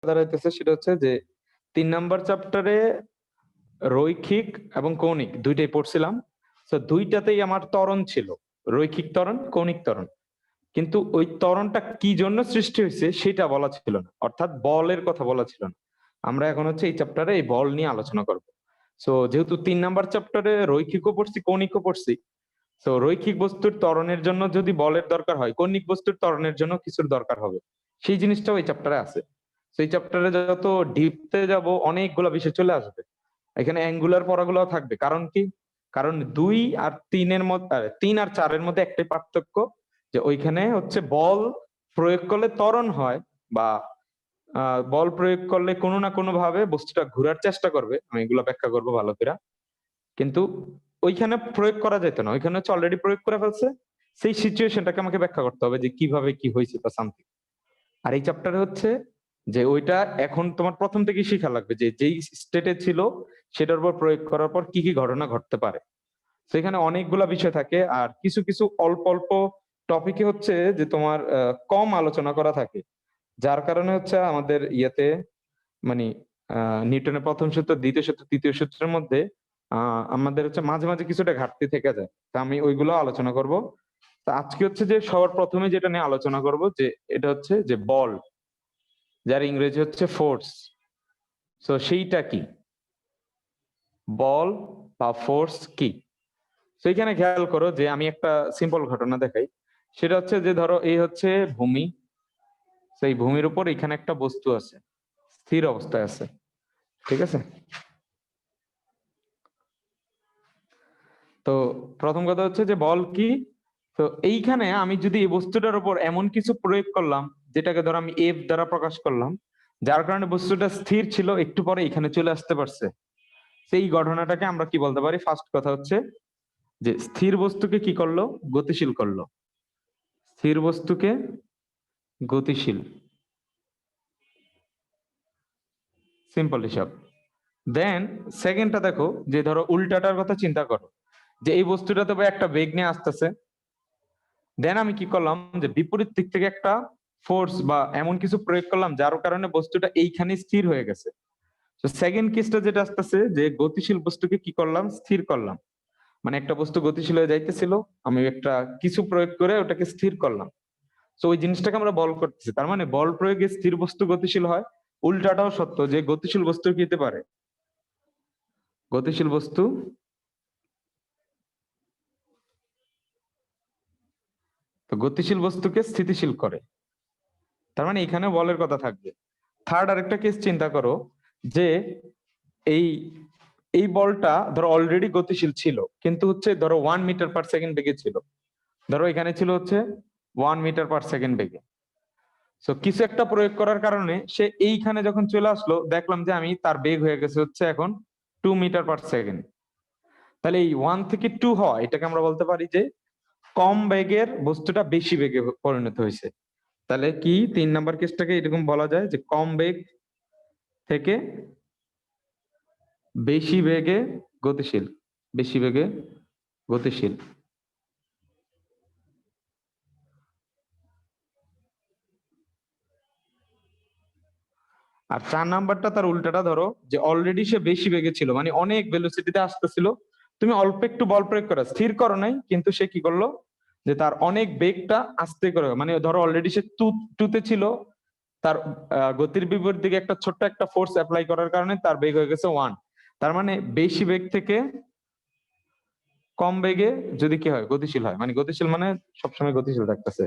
দাঁড়াইতেছে সেটা হচ্ছে যে ৩ নাম্বার চ্যাপ্টারে রৈখিক এবং কৌণিক ২ টাই পড়ছিলাম। সো ২ টাতেই আমার ত্বরণ ছিল। রৈখিক ত্বরণ, কৌণিক ত্বরণ। কিন্তু ওই ত্বরণটা কি জন্য সৃষ্টি হইছে সেটা বলা ছিল না। অর্থাৎ বলের কথা বলা ছিল না। আমরা এখন হচ্ছে এই চ্যাপ্টারে এই বল নিয়ে আলোচনা করব। সো যেহেতু ৩ নাম্বার চ্যাপ্টারে রৈখিকও পড়ছি, কৌণিকও পড়ছি। সো রৈখিক বস্তুর ত্বরণের জন্য যদি বলের দরকার হয়, কৌণিক বস্তুর ত্বরণের জন্য কিছুর দরকার হবে। সেই জিনিসটাও এই চ্যাপ্টারে আছে। সো এই চ্যাপ্টারে যত ডিপতে যাব অনেকগুলা বিষয় চলে আসবে। এখানে অ্যাঙ্গুলার পড়াগুলোও থাকবে। কারণ কি? কারণ ২ আর ৩ এর ৩ আর ৪ এর মধ্যে একটাই পার্থক্য যে ওইখানে হচ্ছে বল প্রয়োগ করলে ত্বরণ হয় বা বল প্রয়োগ করলে কোনো না কোনোভাবে বস্তুটা ঘুরার চেষ্টা করবে। আমি এগুলা ব্যাখ্যা করব ভালো কইরা। কিন্তু ওইখানে প্রয়োগ করা যেত না। ওইখানে হচ্ছে অলরেডি প্রয়োগ করে ফেলছে। সেই সিচুয়েশনটাকে আমাকে ব্যাখ্যা করতে হবে যে কিভাবে কি হইছে বা সামথিং। আর এই চ্যাপ্টারে হচ্ছে যে ওইটা এখন তোমার ১ম থেকেই শিখা লাগবে যে যেই স্টেটে ছিল সেটার উপর প্রয়োগ করার পর কি ঘটনা ঘটতে পারে। সেখানে অনেকগুলা বিষয় থাকে আর কিছু, কিছু অল্প, অল্প টপিকে হচ্ছে যে তোমার কম আলোচনা করা থাকে। যার কারণে হচ্ছে আমাদের ইয়েতে মানি আ নিউটনের ১ম সূত্র, ২য় সূত্র, ৩য় সূত্রের মধ্যে আমাদের হচ্ছে মাঝে, মাঝে কিছুটা ঘাটতি থেকে যায়। তো আমি ওইগুলো আলোচনা করব। তো আজকে হচ্ছে যে সবার ১ম এ যেটা নিয়ে আলোচনা করব যে এটা হচ্ছে যে বল, যার ইংরেজি হচ্ছে ফোর্স। সো সেইটা কি? বল বা ফোর্স কি? সেইখানে খেয়াল করো যে আমি একটা সিম্পল ঘটনা দেখাই। সেটা হচ্ছে যে ধরো এই হচ্ছে ভূমি। সেই ভূমির উপর এখানে একটা বস্তু আছে। স্থির অবস্থায় আছে। ঠিক আছে? তো ১ম কথা হচ্ছে যে বল কি? তো এইখানে আমি যদি এই বস্তুটার উপর এমন কিছু প্রয়োগ করলাম, যেটাকে ধরো আমি এফ দ্বারা প্রকাশ করলাম, যার কারণে বস্তুটা স্থির ছিল একটু পরে এখানে চলে আসতে পারছে। সেই ঘটনাটাকে আমরা কি বলতে পারি? ফার্স্ট কথা হচ্ছে যে স্থির বস্তুকে কি করলো? গতিশীল করলো। স্থির বস্তুকে গতিশীল। সিম্পল হিসাব। দেন সেকেন্ডটা দেখো যে ধরো উল্টাটার কথা চিন্তা করো। যে এই বস্তুটা তো ভাই একটা বেগ নিয়ে আসতেছে। দেন আমি কি করলাম যে বিপরীত দিক থেকে একটা ফোর্স বা এমন কিছু প্রয়োগ করলাম যার কারণে বস্তুটা এইখানে স্থির হয়ে গেছে। তো সেকেন্ড কেসটা যেটা আসতেছে যে গতিশীল বস্তুকে কি করলাম? স্থির করলাম। মানে একটা বস্তু গতিশীল হয়ে যাইতেছিল, আমি একটা কিছু প্রয়োগ করে ওটাকে স্থির করলাম। তো ওই জিনিসটাকে আমরা বল করতেছি। তার মানে বল প্রয়োগে স্থির বস্তু গতিশীল হয়। উল্টাটাও সত্য যে গতিশীল বস্তু কি হতে পারে? গতিশীল বস্তু তো গতিশীল বস্তুকে স্থিতিশীল করে। তার মানে এখানে বলের কথা থাকবে। থার্ড আরেকটা কেস চিন্তা করো যে এই এই বলটা ধরো অলরেডি গতিশীল ছিল কিন্তু হচ্ছে ধরো 1 মিটার/সেকেন্ড বেগে ছিল। ধরো এখানে ছিল হচ্ছে 1 মিটার/সেকেন্ড বেগে। সো কিছু একটা প্রয়োগ করার কারণে সে এইখানে যখন চলে আসলো দেখলাম যে আমি তার বেগ হয়ে গেছে হচ্ছে এখন 2 মিটার/সেকেন্ড। তাহলে এই 1 থেকে 2 হয় এটাকে আমরা বলতে পারি যে কম বেগের বস্তুটা বেশি বেগে পরিণত হয়েছে। তাহলে কি ৩ নাম্বার কেসটাকে এরকম বলা যায় যে কম বেগ থেকে বেশি বেগে গতিশীল। বেশি বেগে গতিশীল। আর ৪ নাম্বারটা তার উল্টাটা ধরো যে অলরেডি সে বেশি বেগে ছিল মানে অনেক ভেলোসিটিতে আসতেছিল। তুমি অল্প একটু বল প্রয়োগ করো, স্থির করো নাই কিন্তু সে কি করলো যে তার অনেক বেগটা আস্তে করে মানে ধরো অলরেডি সে টুতে ছিল, তার গতির বিপরীত দিকে একটা ছোট্ট একটা ফোর্স অ্যাপ্লাই করার কারণে তার বেগ হয়ে গেছে 1। তার মানে বেশি বেগ থেকে কম বেগে যদি কি হয়? গতিশীল হয়। মানে গতিশীল মানে সবসময় গতিশীল থাকতেছে।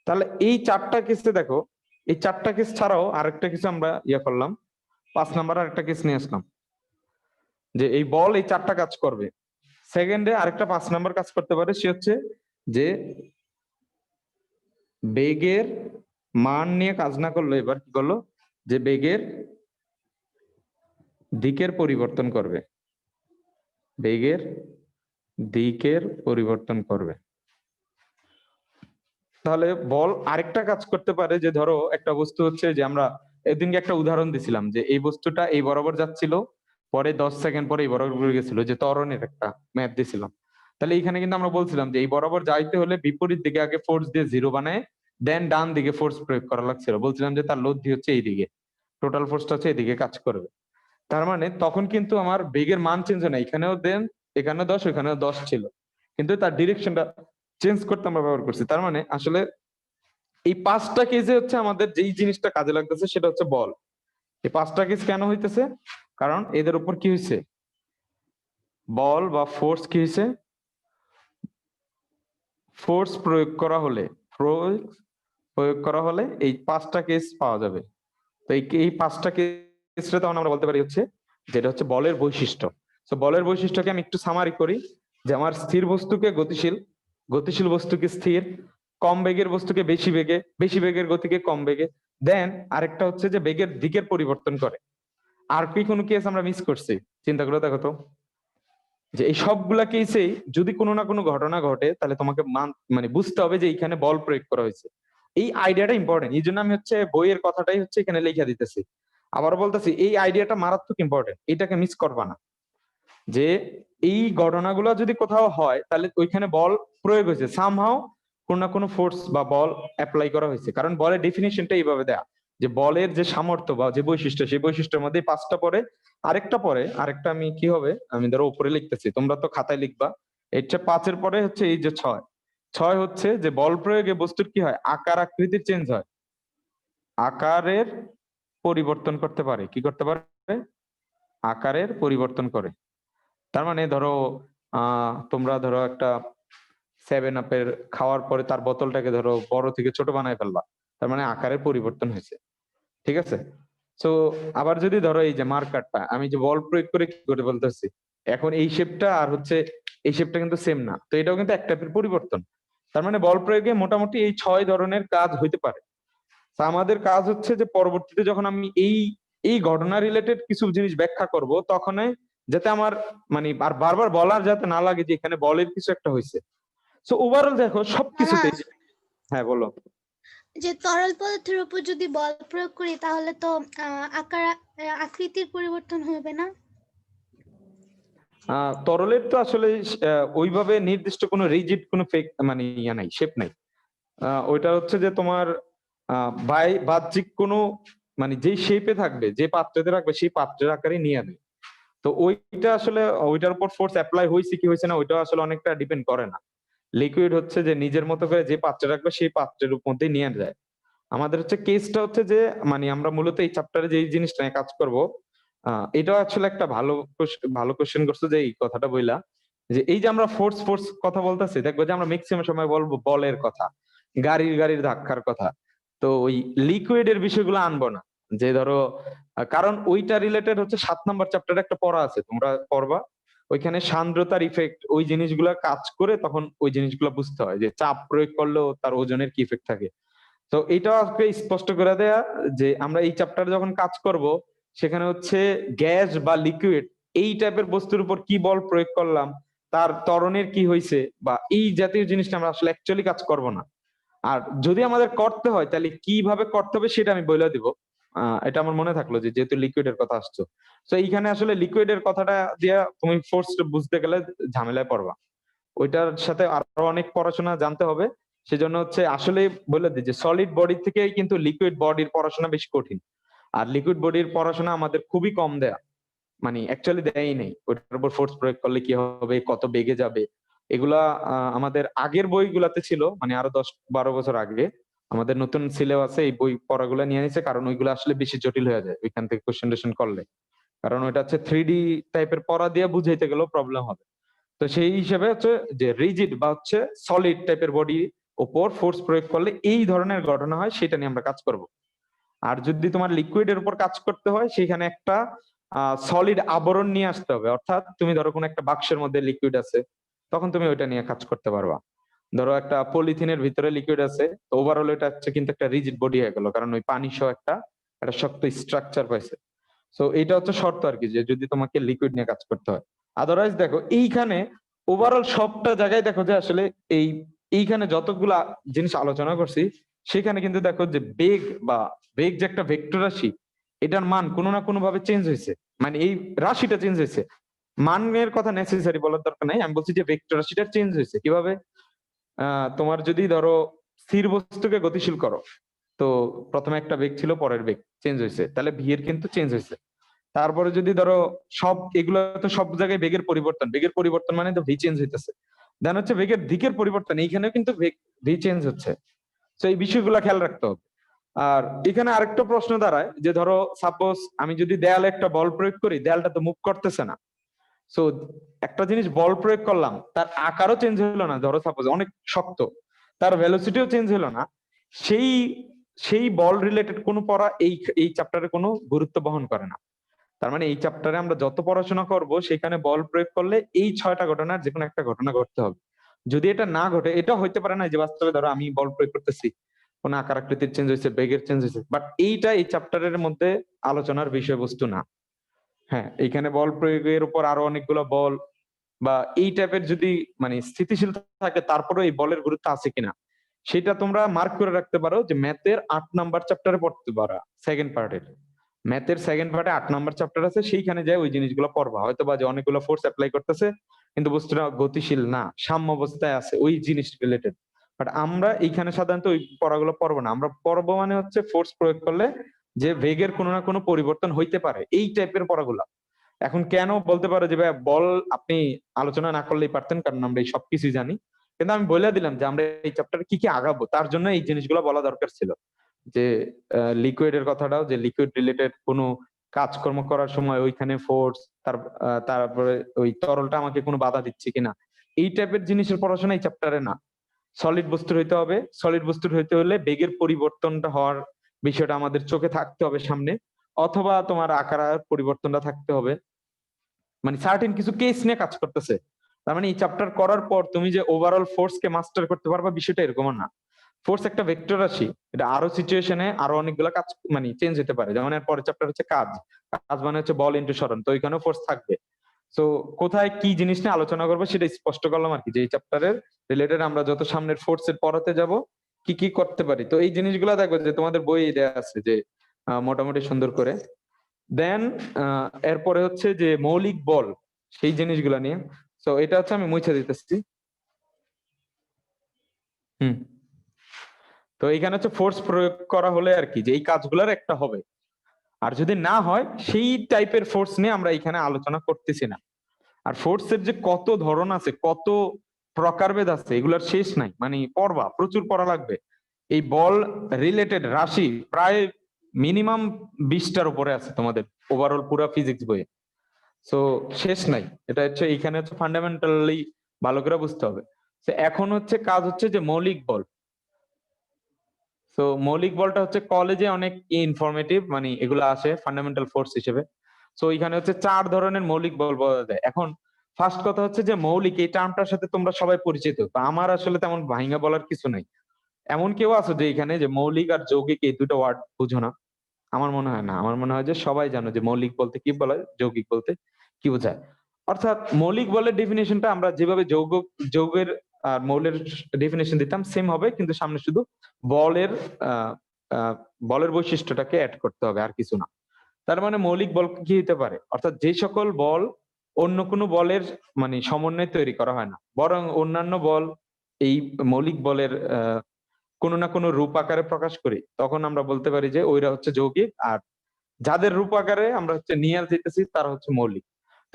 তাহলে এই ৪টা কেসে দেখো, এই ৪টা কেস ছাড়াও আরেকটা কিছু আমরা করলাম। ৫ নাম্বার আরেকটা কেস নিয়ে আসলাম। যে এই বল এই ৪টা কাজ করবে। সেকেন্ডে আরেকটা ৫ নাম্বার কাজ করতে পারে সে হচ্ছে যে বেগের মান নিয়ে কাজ না করলো এবার কি করলো? যে বেগের দিকের পরিবর্তন করবে। বেগের দিকের পরিবর্তন করবে। তাহলে বল আরেকটা কাজ করতে পারে যে ধরো একটা বস্তু হচ্ছে যে আমরা এদিনকে একটা উদাহরণ দিছিলাম যে এই বস্তুটা এই বরাবর যাচ্ছিল, পরে ১০ সেকেন্ড পরে এই বরাবর ঘুরে গেছিল, যে ত্বরণের একটা ম্যাথ দিছিলাম। তাহলে এইখানে কিন্তু আমরা বলছিলাম যে এই বরাবর যাইতে হলে বিপরীত দিকে আগে ফোর্স দিয়ে 0 বানায় দেন ডান দিকে ফোর্স প্রয়োগ করা লাগছিল। বলছিলাম যে তার লব্ধি হচ্ছে এইদিকে। টোটাল ফোর্সটা হচ্ছে এদিকে কাজ করবে। তার মানে তখন কিন্তু আমার বেগের মান চেঞ্জ হয় না, এখানেও দেন, এখানেও 10, ওখানেও 10 ছিল, কিন্তু তার ডিরেকশনটা চেঞ্জ করতে আমরা ব্যবহার করছি। তার মানে আসলে এই 5টা কেসে হচ্ছে আমাদের যেই জিনিসটা কাজে লাগতেছে সেটা হচ্ছে বল। এই 5টা কেস কেন হইতেছে? কারণ এদের উপর কি হয়েছে, বল বা ফোর্স কি হয়েছে, ফোর্স প্রয়োগ করা হলে, প্রয়োগ প্রয়োগ করা হলে এই 5টা কেস পাওয়া যাবে। তো এই 5টা কেসটা তখন আমরা বলতে পারি হচ্ছে যেটা হচ্ছে বলের বৈশিষ্ট্য। তো বলের বৈশিষ্ট্যকে আমি একটু সামারি করি, যে আমার স্থির বস্তুকে গতিশীল, গতিশীল বস্তুকে স্থির, কম বেগের বস্তুকে বেশি বেগে, বেশি বেগের গতিকে কম বেগে, দেন আরেকটা হচ্ছে যে বেগের দিকের পরিবর্তন করে। আর কি কোনো কেস আমরা মিস করছি? চিন্তা করে দেখো তো, যে এই সবগুলা কেসেই যদি কোনো না কোনো ঘটনা ঘটে তাহলে তোমাকে মানে বুঝতে হবে যে এইখানে বল প্রয়োগ করা হয়েছে। এই আইডিয়াটা ইম্পর্টেন্ট, এই জন্য আমি হচ্ছে বইয়ের কথাটাই হচ্ছে এখানে লেখা দিতেছি। আবার বলতেছি এই আইডিয়াটা মারাত্মক ইম্পর্টেন্ট, এটাকে মিস করবা না। যে এই ঘটনাগুলো যদি কোথাও হয় তাহলে ওইখানে বল প্রয়োগ হয়েছে, সামহাও কোন না কোনো ফোর্স বা বল অ্যাপ্লাই করা হয়েছে। কারণ বলের ডেফিনিশনটা এইভাবে দেয়া, যে বলের যে সামর্থ্য বা যে বৈশিষ্ট্য, সেই বৈশিষ্ট্যের মধ্যে 5টা পরে, আরেকটা আমি কি হবে, আমি ধরো উপরে লিখতেছি, তোমরা তো খাতায় লিখবা। এটা 5-এর পরে হচ্ছে এই যে 6, 6 হচ্ছে যে বল প্রয়োগে বস্তুর কি হয়, আকার আকৃতির চেঞ্জ হয়, আকারের পরিবর্তন করতে পারে। কি করতে পারে? আকারের পরিবর্তন করে। তার মানে ধরো তোমরা ধরো একটা 7 আপের খাওয়ার পরে তার বোতলটাকে ধরো বড় থেকে ছোট বানায় ফেলবা, তার মানে আকারের পরিবর্তন হয়েছে। ঠিক আছে? তো আবার যদি ধরো এই যে মার্কারটা আমি যে বল প্রয়োগ করে কি করে বলতেছি, এখন এই শেপটা আর হচ্ছে এই শেপটা কিন্তু সেম না, তো এটাও কিন্তু এক টাইপের পরিবর্তন। তার মানে বল প্রয়োগে মোটামুটি এই 6 ধরনের কাজ হইতে পারে। তা আমাদের কাজ হচ্ছে যে পরবর্তীতে যখন আমি এই এই ঘটনা রিলেটেড কিছু জিনিস ব্যাখ্যা করব, তখন যাতে আমার মানে আর বারবার বলার যাতে না লাগে যে এখানে বলের কিছু একটা হয়েছে। সো ওভারঅল দেখো মামা, সবকিছুতে। হ্যাঁ বলো। যে তরল পদার্থের উপর যদি বল প্রয়োগ করি তাহলে তো আকার আকৃতির পরিবর্তন হবে না? তরলের তো আসলে ওইভাবে নির্দিষ্ট কোনো রিজিড কোনো ফেক মানে ইয়া নাই, শেপ নাই। ওইটা হচ্ছে যে তোমার বাহ্যিক কোনো মানে যেই শেপে থাকবে, যে পাত্রতে রাখবে সেই পাত্রের আকারে নিয়ে আনে। তো ওইটা আসলে ওইটার উপর ফোর্স অ্যাপ্লাই হয়েছে কি হয়েছে না, ওইটা আসলে অনেকটা ডিপেন্ড করে না। লিকুইড হচ্ছে যে নিজের মতো করে যে পাত্রে রাখবে সেই পাত্রের মধ্যেই নিয়ে যায়। আমাদের হচ্ছে কেসটা হচ্ছে যে মানে আমরা মূলত এই চ্যাপ্টারে যে জিনিসটা নিয়ে কাজ করব, এটা আসলে একটা ভালো কোশ্চেন করছো যে এই কথাটা বইলা, যে এই যে আমরা ফোর্স ফোর্স কথা বলতেছি, দেখবো যে আমরা ম্যাক্সিমাম সময় বলবো বলের কথা, গাড়ির ধাক্কার কথা। তো ওই লিকুইডের বিষয়গুলো আনবো না। যে ধরো কারণ ওইটা রিলেটেড হচ্ছে 7 নম্বর চ্যাপ্টারে একটা পড়া আছে, তোমরা পড়বা। ওইখানে সান্দ্রতার ইফেক্ট ওই জিনিসগুলা কাজ করে, তখন ওই জিনিসগুলো বুঝতে হয় যে চাপ প্রয়োগ করলেও তার ওজনের কি ইফেক্ট থাকে। তো এটাও আজকে স্পষ্ট করে দেয়া যে আমরা এই চ্যাপ্টারে যখন কাজ করব, সেখানে হচ্ছে গ্যাস বা লিকুইড এই টাইপের বস্তুর উপর কি বল প্রয়োগ করলাম, তার ত্বরণের কি হয়েছে, বা এই জাতীয় জিনিসটা আমরা আসলে অ্যাকচুয়ালি কাজ করব না। আর যদি আমাদের করতে হয় তাহলে কিভাবে করতে হবে সেটা আমি বলে দিব। এটা আমার মনে থাকলো যে যেহেতু লিকুইডের কথা আসছো, তো এইখানে আসলে লিকুইডের কথাটা দিয়া তুমি ফোর্স বুঝতে গেলে ঝামেলায় পড়বা। ওইটার সাথে আরো অনেক পড়াশোনা জানতে হবে। সেজন্য হচ্ছে আসলে বলে দিই যে সলিড বডি থেকে কিন্তু লিকুইড বডির পড়াশোনা বেশি কঠিন। আর লিকুইড বডির পড়াশোনা আমাদের খুবই কম দেয়া, মানে অ্যাকচুয়ালি দেয়ই নেই। ওইটার উপর ফোর্স প্রয়োগ করলে কি হবে, কত বেগে যাবে, এগুলা আমাদের আগের বইগুলাতে ছিল, মানে আরো 10-12 বছর আগে। আমাদের নতুন সিলেবাসে এই বই পড়াগুলো নিয়ে নিছে, কারণ ওইগুলো আসলে বেশি জটিল হয়ে যায় ওইখান থেকে কোশ্চেন টোশ্চেন করলে। কারণ ওইটা হচ্ছে 3D টাইপের পড়া দিয়ে বুঝাইতে গেলেও প্রবলেম হবে। তো সেই হিসেবে হচ্ছে যে রিজিড বা হচ্ছে সলিড টাইপের বডি উপর ফোর্স প্রয়োগ করলে এই ধরনের ঘটনা হয়, সেটা নিয়ে আমরা কাজ করব। আর যদি তোমার লিকুইডের উপর কাজ করতে হয়, সেখানে একটা সলিড আবরণ নিয়ে আসতে হবে। অর্থাৎ তুমি ধরো কোনো একটা বাক্সের মধ্যে লিকুইড আছে, তখন তুমি ওইটা নিয়ে কাজ করতে পারবা। ধরো একটা পলিথিনের ভিতরে লিকুইড আছে, তো ওভারঅল এটা হচ্ছে কিন্তু একটা রিজিড বডি হয়ে গেল, কারণ ওই পানি সহ একটা শক্ত স্ট্রাকচার পাইছে। সো এইটা হচ্ছে শর্ত আর কি, যে যদি তোমাকে লিকুইড নিয়ে কাজ করতে হয়। আদারওয়াইজ দেখো এইখানে ওভারঅল সবটা জায়গায় দেখো যে আসলে এই এইখানে যতগুলা জিনিস আলোচনা করছি, সেখানে কিন্তু দেখো যে বেগ যে একটা ভেক্টর রাশি, এটার মান কোনো না কোনো ভাবে চেঞ্জ হয়েছে। মানে এই রাশিটা চেঞ্জ হয়েছে, মানের কথা নেসেসারি বলার দরকার নাই, আমি বলছি যে ভেক্টর রাশিটা চেঞ্জ হয়েছে কিভাবে। তোমার যদি ধরো স্থির বস্তুকে গতিশীল করো, তো প্রথমে একটা বেগ ছিল, পরের বেগ চেঞ্জ হয়েছে, তাহলে ভি এর কিন্তু চেঞ্জ হয়েছে। তারপরে যদি ধরো সব এগুলো তো সব জায়গায় বেগের পরিবর্তন মানে তো ভি চেঞ্জ হইতেছে। দেন হচ্ছে বেগের দিকের পরিবর্তন, এইখানেও কিন্তু ভি চেঞ্জ হচ্ছে। তো এই বিষয়গুলো খেয়াল রাখতে হবে। আর এখানে আরেকটা প্রশ্ন দাঁড়ায় যে ধরো সাপোজ আমি যদি দেয়ালে একটা বল প্রয়োগ করি, দেয়ালটা তো মুভ করতেছে না। সো একটা জিনিস বল প্রয়োগ করলাম, তার আকারও চেঞ্জ হলো না, ধরো সাপোজ অনেক শক্ত, তার ভেলোসিটিও চেঞ্জ হলো না, সেই সেই বল রিলেটেড কোনো পড়া এই চ্যাপ্টারে কোনো গুরুত্ব বহন করে না। তার মানে এই চ্যাপ্টারে আমরা যত পড়াশোনা করব সেখানে বল প্রয়োগ করলে এই 6টা ঘটনার যে কোনো একটা ঘটনা ঘটতে হবে। যদি এটা না ঘটে, এটা হইতে পারে না যে বাস্তবে ধরো আমি বল প্রয়োগ করতেছি, কোন আকার আকৃতির চেঞ্জ হয়েছে, বেগের চেঞ্জ হয়েছে, বাট এইটা এই চ্যাপ্টারের মধ্যে আলোচনার বিষয়বস্তু না। হ্যাঁ, এখানে বল প্রয়োগের উপর আরো অনেকগুলো বল বা এই টাইপের যদি মানে স্থিতিশীল থাকে, তারপরে এই বলের গুরুত্ব আছে কিনা সেটা তোমরা মার্ক করে রাখতে পারো যে ম্যাথের 8 নাম্বার চ্যাপ্টারে পড়তে পারো। সেকেন্ড পার্টের ম্যাথের সেকেন্ড পার্টে 8 নাম্বার চ্যাপ্টার আছে, সেইখানে যায় ওই জিনিসগুলো পড়বা। হয়তো বা যে অনেকগুলো ফোর্স অ্যাপ্লাই করতেছে কিন্তু বস্তুটা গতিশীল না, সাম্য অবস্থায় আছে, ওই জিনিস রিলেটেড। বাট আমরা এইখানে সাধারণত ওই পড়াগুলো পড়বো না। আমরা পড়বো মানে হচ্ছে ফোর্স প্রয়োগ করলে যে বেগের কোনো না কোনো পরিবর্তন হইতে পারে, এই টাইপের পড়াগুলা। এখন কেন বলতে পারো যে ভাই বল আপনি আলোচনা না করলেই পারতেন, কারণ আমরা এই সবকিছুই জানি। কিন্তু আমি বলে দিলাম যে আমরা এই চ্যাপ্টারে কি কি আগাবো, তার জন্য এই জিনিসগুলো বলা দরকার ছিল। যে লিকুইড এর কথাটাও, যে লিকুইড রিলেটেড কোনো কাজকর্ম করার সময় ওইখানে ফোর্স, তারপরে ওই তরলটা আমাকে কোনো বাধা দিচ্ছে কিনা, এই টাইপের জিনিসের পড়াশোনা এই চ্যাপ্টারে না। সলিড বস্তুর হইতে হবে, সলিড বস্তুর হইতে হলে বেগের পরিবর্তনটা হওয়ার বিষয়টা আমাদের চোখে থাকতে হবে সামনে, অথবা তোমার আকার পরিবর্তনটা থাকতে হবে। মানে সার্টেন কিছু কেস নিয়ে কাজ করতেছে। তার মানে এই চ্যাপ্টার করার পর তুমি যে ওভারঅল ফোর্স কে মাস্টার করতে পারবা, বিষয়টা এরকম না। ফোর্স একটা ভেক্টর রাশি, এটা আরো সিচুয়েশনে আরো অনেকগুলো কাজ মানে চেঞ্জ হতে পারে। যেমন এর পরের চ্যাপ্টার হচ্ছে কাজ, কাজ মানে হচ্ছে বল ইনটু সরণ, তো ওইখানেও ফোর্স থাকবে। তো কোথায় কি জিনিস নিয়ে আলোচনা করবো সেটা স্পষ্ট করলাম আর কি, যে এই চ্যাপ্টারের রিলেটেড আমরা যত সামনের ফোর্স এর পড়াতে যাব কি কি করতে পারি। তো এই জিনিসগুলো দেখবো যে তোমাদের বই দেয়া আছে যে মোটামুটি সুন্দর করে। দেন এরপরে হচ্ছে যে মৌলিক বল, সেই জিনিসগুলা নিয়ে। তো এটা হচ্ছে আমি মুছে দিতেছি। হুম। তো এখানে হচ্ছে ফোর্স প্রয়োগ করা হলে আর কি যে এই কাজগুলোর একটা হবে, আর যদি না হয় সেই টাইপের ফোর্স নিয়ে আমরা এখানে আলোচনা করতেছি না। আর ফোর্সের যে কত ধরন আছে, কত প্রকারভেদ আছে, এগুলার শেষ নাই। মানে পড়বা, প্রচুর পড়া লাগবে। এই বল রিলেটেড রাশি প্রায় মিনিমাম 20টার উপরে আছে তোমাদের ওভারঅল পুরো ফিজিক্স বইয়ে। সো শেষ নাই। এটা হচ্ছে এইখানে হচ্ছে ফান্ডামেন্টালি ভালো করে বুঝতে হবে। তো এখন হচ্ছে কাজ হচ্ছে যে মৌলিক বল। তো মৌলিক বলটা হচ্ছে কলেজে অনেক ইনফরমেটিভ, মানে এগুলো আসে ফান্ডামেন্টাল ফোর্স হিসেবে। তো এখানে হচ্ছে 4 ধরনের মৌলিক বল বলা যায়। এখন ফার্স্ট কথা হচ্ছে যে মৌলিক এই টার্মটার সাথে তোমরা সবাই পরিচিত, তো আমার আসলে তেমন ভাঙা বলার কিছু নাই। এমন কেউ আছে যে এখানে যে মৌলিক আর যৌগিক এই দুটো ওয়ার্ড বুঝো না? আমার মনে হয় না। আমার মনে হয় যে সবাই জানো যে মৌলিক বলতে কি বলা হয়, যৌগিক বলতে কি বোঝায়। অর্থাৎ মৌলিক বলের ডেফিনেশনটা আমরা যেভাবে যৌগের আর মৌলের ডেফিনেশন দিতাম সেম হবে, কিন্তু সামনে শুধু বলের আহ আহ বলের বৈশিষ্ট্যটাকে অ্যাড করতে হবে, আর কিছু না। তার মানে মৌলিক বল কি হতে পারে, অর্থাৎ যে সকল বল অন্য কোনো বলের মানে সমন্বয়ে তৈরি করা হয় না, বরং অন্যান্য বল এই মৌলিক বলের কোনো না কোনো রূপ আকারে প্রকাশ করি, তখন আমরা বলতে পারি যে ওইরা হচ্ছে যৌগিক। আর যাদের রূপ আকারে আমরা হচ্ছে নিয়ে যেতেছি তারা হচ্ছে মৌলিক।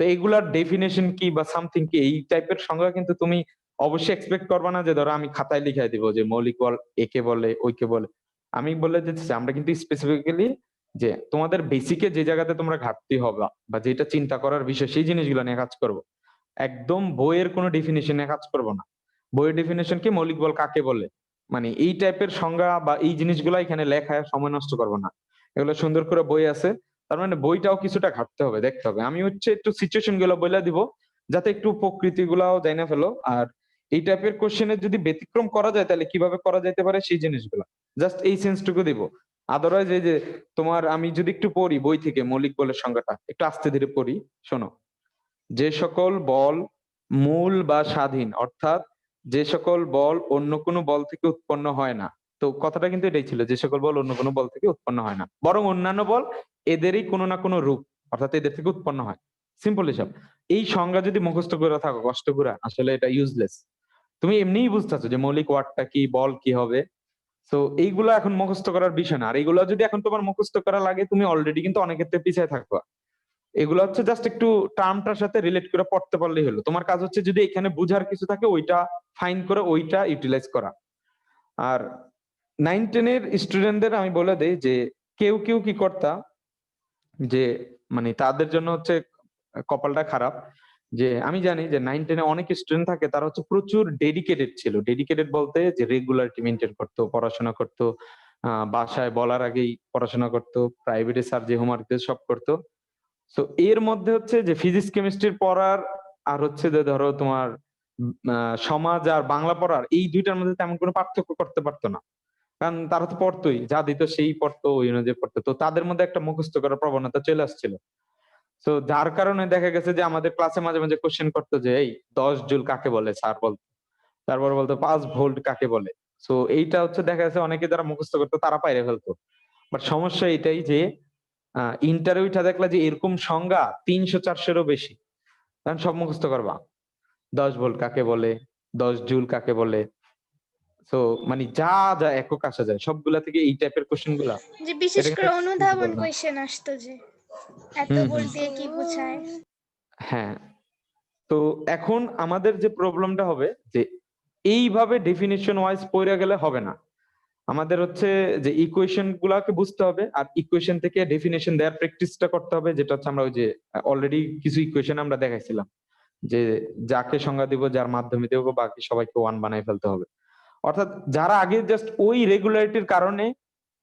তো এইগুলার ডেফিনেশন কি বা সামথিং কি, এই টাইপের সংজ্ঞা কিন্তু তুমি অবশ্যই এক্সপেক্ট করবে না যে ধরো আমি খাতায় লিখাই দিব যে মৌলিক বল একে বলে ওইকে বলে। আমি বলে দিচ্ছি আমরা কিন্তু স্পেসিফিক্যালি যে তোমাদের বেসিকে যে জায়গাতে তোমরা ঘাটতি হবে বা যেটা চিন্তা করার বিষয়, সেই জিনিসগুলো নিয়ে কাজ করব। একদম বইয়ের কোনো ডেফিনেশন নিয়ে কাজ করব না। বইয়ের ডেফিনেশন কি, মৌলিক বল কাকে বলে, মানে এই টাইপের সংজ্ঞা বা এই জিনিসগুলো এখানে লেখায় সময় নষ্ট করবো না। এগুলো সুন্দর করে বই আছে। তার মানে বইটাও কিছুটা ঘাটতে হবে, দেখতে হবে। আমি হচ্ছে একটু সিচুয়েশন গুলো বলে দিব, যাতে একটু প্রকৃতি গুলাও জানা ফেলো। আর এই টাইপের কোশ্চেনের যদি ব্যতিক্রম করা যায় তাহলে কিভাবে করা যেতে পারে সেই জিনিসগুলো জাস্ট এই সেন্সটুকু দিব। আদারওয়াইজ এই যে তোমার আমি যদি একটু পড়ি বই থেকে মৌলিক বলের সংজ্ঞাটা একটু আস্তে ধীরে পড়ি, শোনো। যে সকল বল মূল বা স্বাধীন, অর্থাৎ যে সকল বল অন্য কোনো বল থেকে উৎপন্ন হয় না। তো কথাটা কিন্তু এটাই ছিল, যে সকল বল অন্য কোনো বল থেকে উৎপন্ন হয় না, বরং অন্যান্য বল এদেরই কোনো না কোনো রূপ, অর্থাৎ এদের থেকে উৎপন্ন হয়। সিম্পল হিসাব। এই সংজ্ঞা যদি মুখস্থ করে থাকো কষ্ট করে, আসলে এটা ইউজলেস। তুমি এমনিই বুঝতেছো যে মৌলিক ওয়ার্ডটা কি, বল কি হবে। তো এইগুলো এখন মুখস্থ করার বিষয় না, আর এইগুলো যদি এখন তোমার মুখস্থ করা লাগে তুমি অলরেডি কিন্তু অনেক ক্ষেত্রে পিছিয়ে থাকবা। এগুলো হচ্ছে জাস্ট একটু টার্মটার সাথে রিলেট করে পড়তে পারলেই হলো। তোমার কাজ হচ্ছে যদি এখানে বুঝার কিছু থাকে ওইটা ফাইন করে ওইটা ইউটিলাইজ করা। আর 9-10 এর স্টুডেন্টদের আমি বলে দেই যে কেউ কেউ কি করতা, যে মানে তাদের জন্য হচ্ছে কপালটা খারাপ, যে আমি জানি যে 9-10-এ অনেক স্টুডেন্ট থাকে তারা হচ্ছে প্রচুর ডেডিকেটেড ছিল। ডেডিকেটেড বলতে যে রেগুলারিটি মেনটেন করতো, পড়াশোনা করতো, বাসায় বলার আগেই পড়াশোনা করতো, প্রাইভেটে স্যার যে হোমওয়ার্ক দিয়ে সব করতো। তো এর মধ্যে হচ্ছে যে ফিজিক্স কেমিস্ট্রির পড়ার আর হচ্ছে যে ধরো তোমার সমাজ আর বাংলা পড়ার এই দুইটার মধ্যে তেমন কোনো পার্থক্য করতে পারতো না, কারণ তারা তো পড়তোই, যা দিত সেই পড়তো, ওই অনুযায়ী পড়তো। তো তাদের মধ্যে একটা মুখস্থ করার প্রবণতা চলে আসছিল। তো যার কারণে দেখা গেছে যে আমাদের ক্লাসে মাঝে মাঝে কোশ্চেন করতো যে এই 10 জুল কাকে বলে, স্যার বলতো। তারপর বলতো 5 ভোল্ট কাকে বলে। তো এইটা হচ্ছে দেখা গেছে অনেকে যারা মুখস্থ করতো তারা পাইরে ফেলতো। বাট সমস্যা এটাই যে ইন্টারভিউটা দেখলা যে এরকম সংজ্ঞা 300-400-এরও বেশি, কারণ সব মুখস্থ করবা। 10 ভোল্ট কাকে বলে, 10 জুল কাকে বলে। তো মানে যা যা একক আসা যায় সবগুলা থেকে এই টাইপের কোশ্চেন গুলা, যে বিশেষ এটা করে কিন্তু অনুধাবন feasible না। কোয়েশ্চেন আসতো যে এত হুম হুম। ভোল্ট দিয়ে কি বোঝায়। হ্যাঁ, তো এখন আমাদের যে প্রবলেমটা হবে যে এইভাবে ডেফিনিশন ওয়াইজ পড়ে গেলে হবে না। আমাদের হচ্ছে যে ইকুয়েশন গুলাকে বুঝতে হবে, আর ইকুয়েশন থেকে ডেফিনেশন দেওয়ার প্র্যাকটিসটা করতে হবে, যেটা হচ্ছে আমরা ওই যে অলরেডি কিছু ইকুয়েশন আমরা দেখাইছিলাম, যে যাকে সংজ্ঞা দিব, যার মাধ্যমে দেব, বাকি সবাইকে ওয়ান বানাই ফেলতে হবে। অর্থাৎ যারা আগে জাস্ট ওই রেগুলারিটির কারণে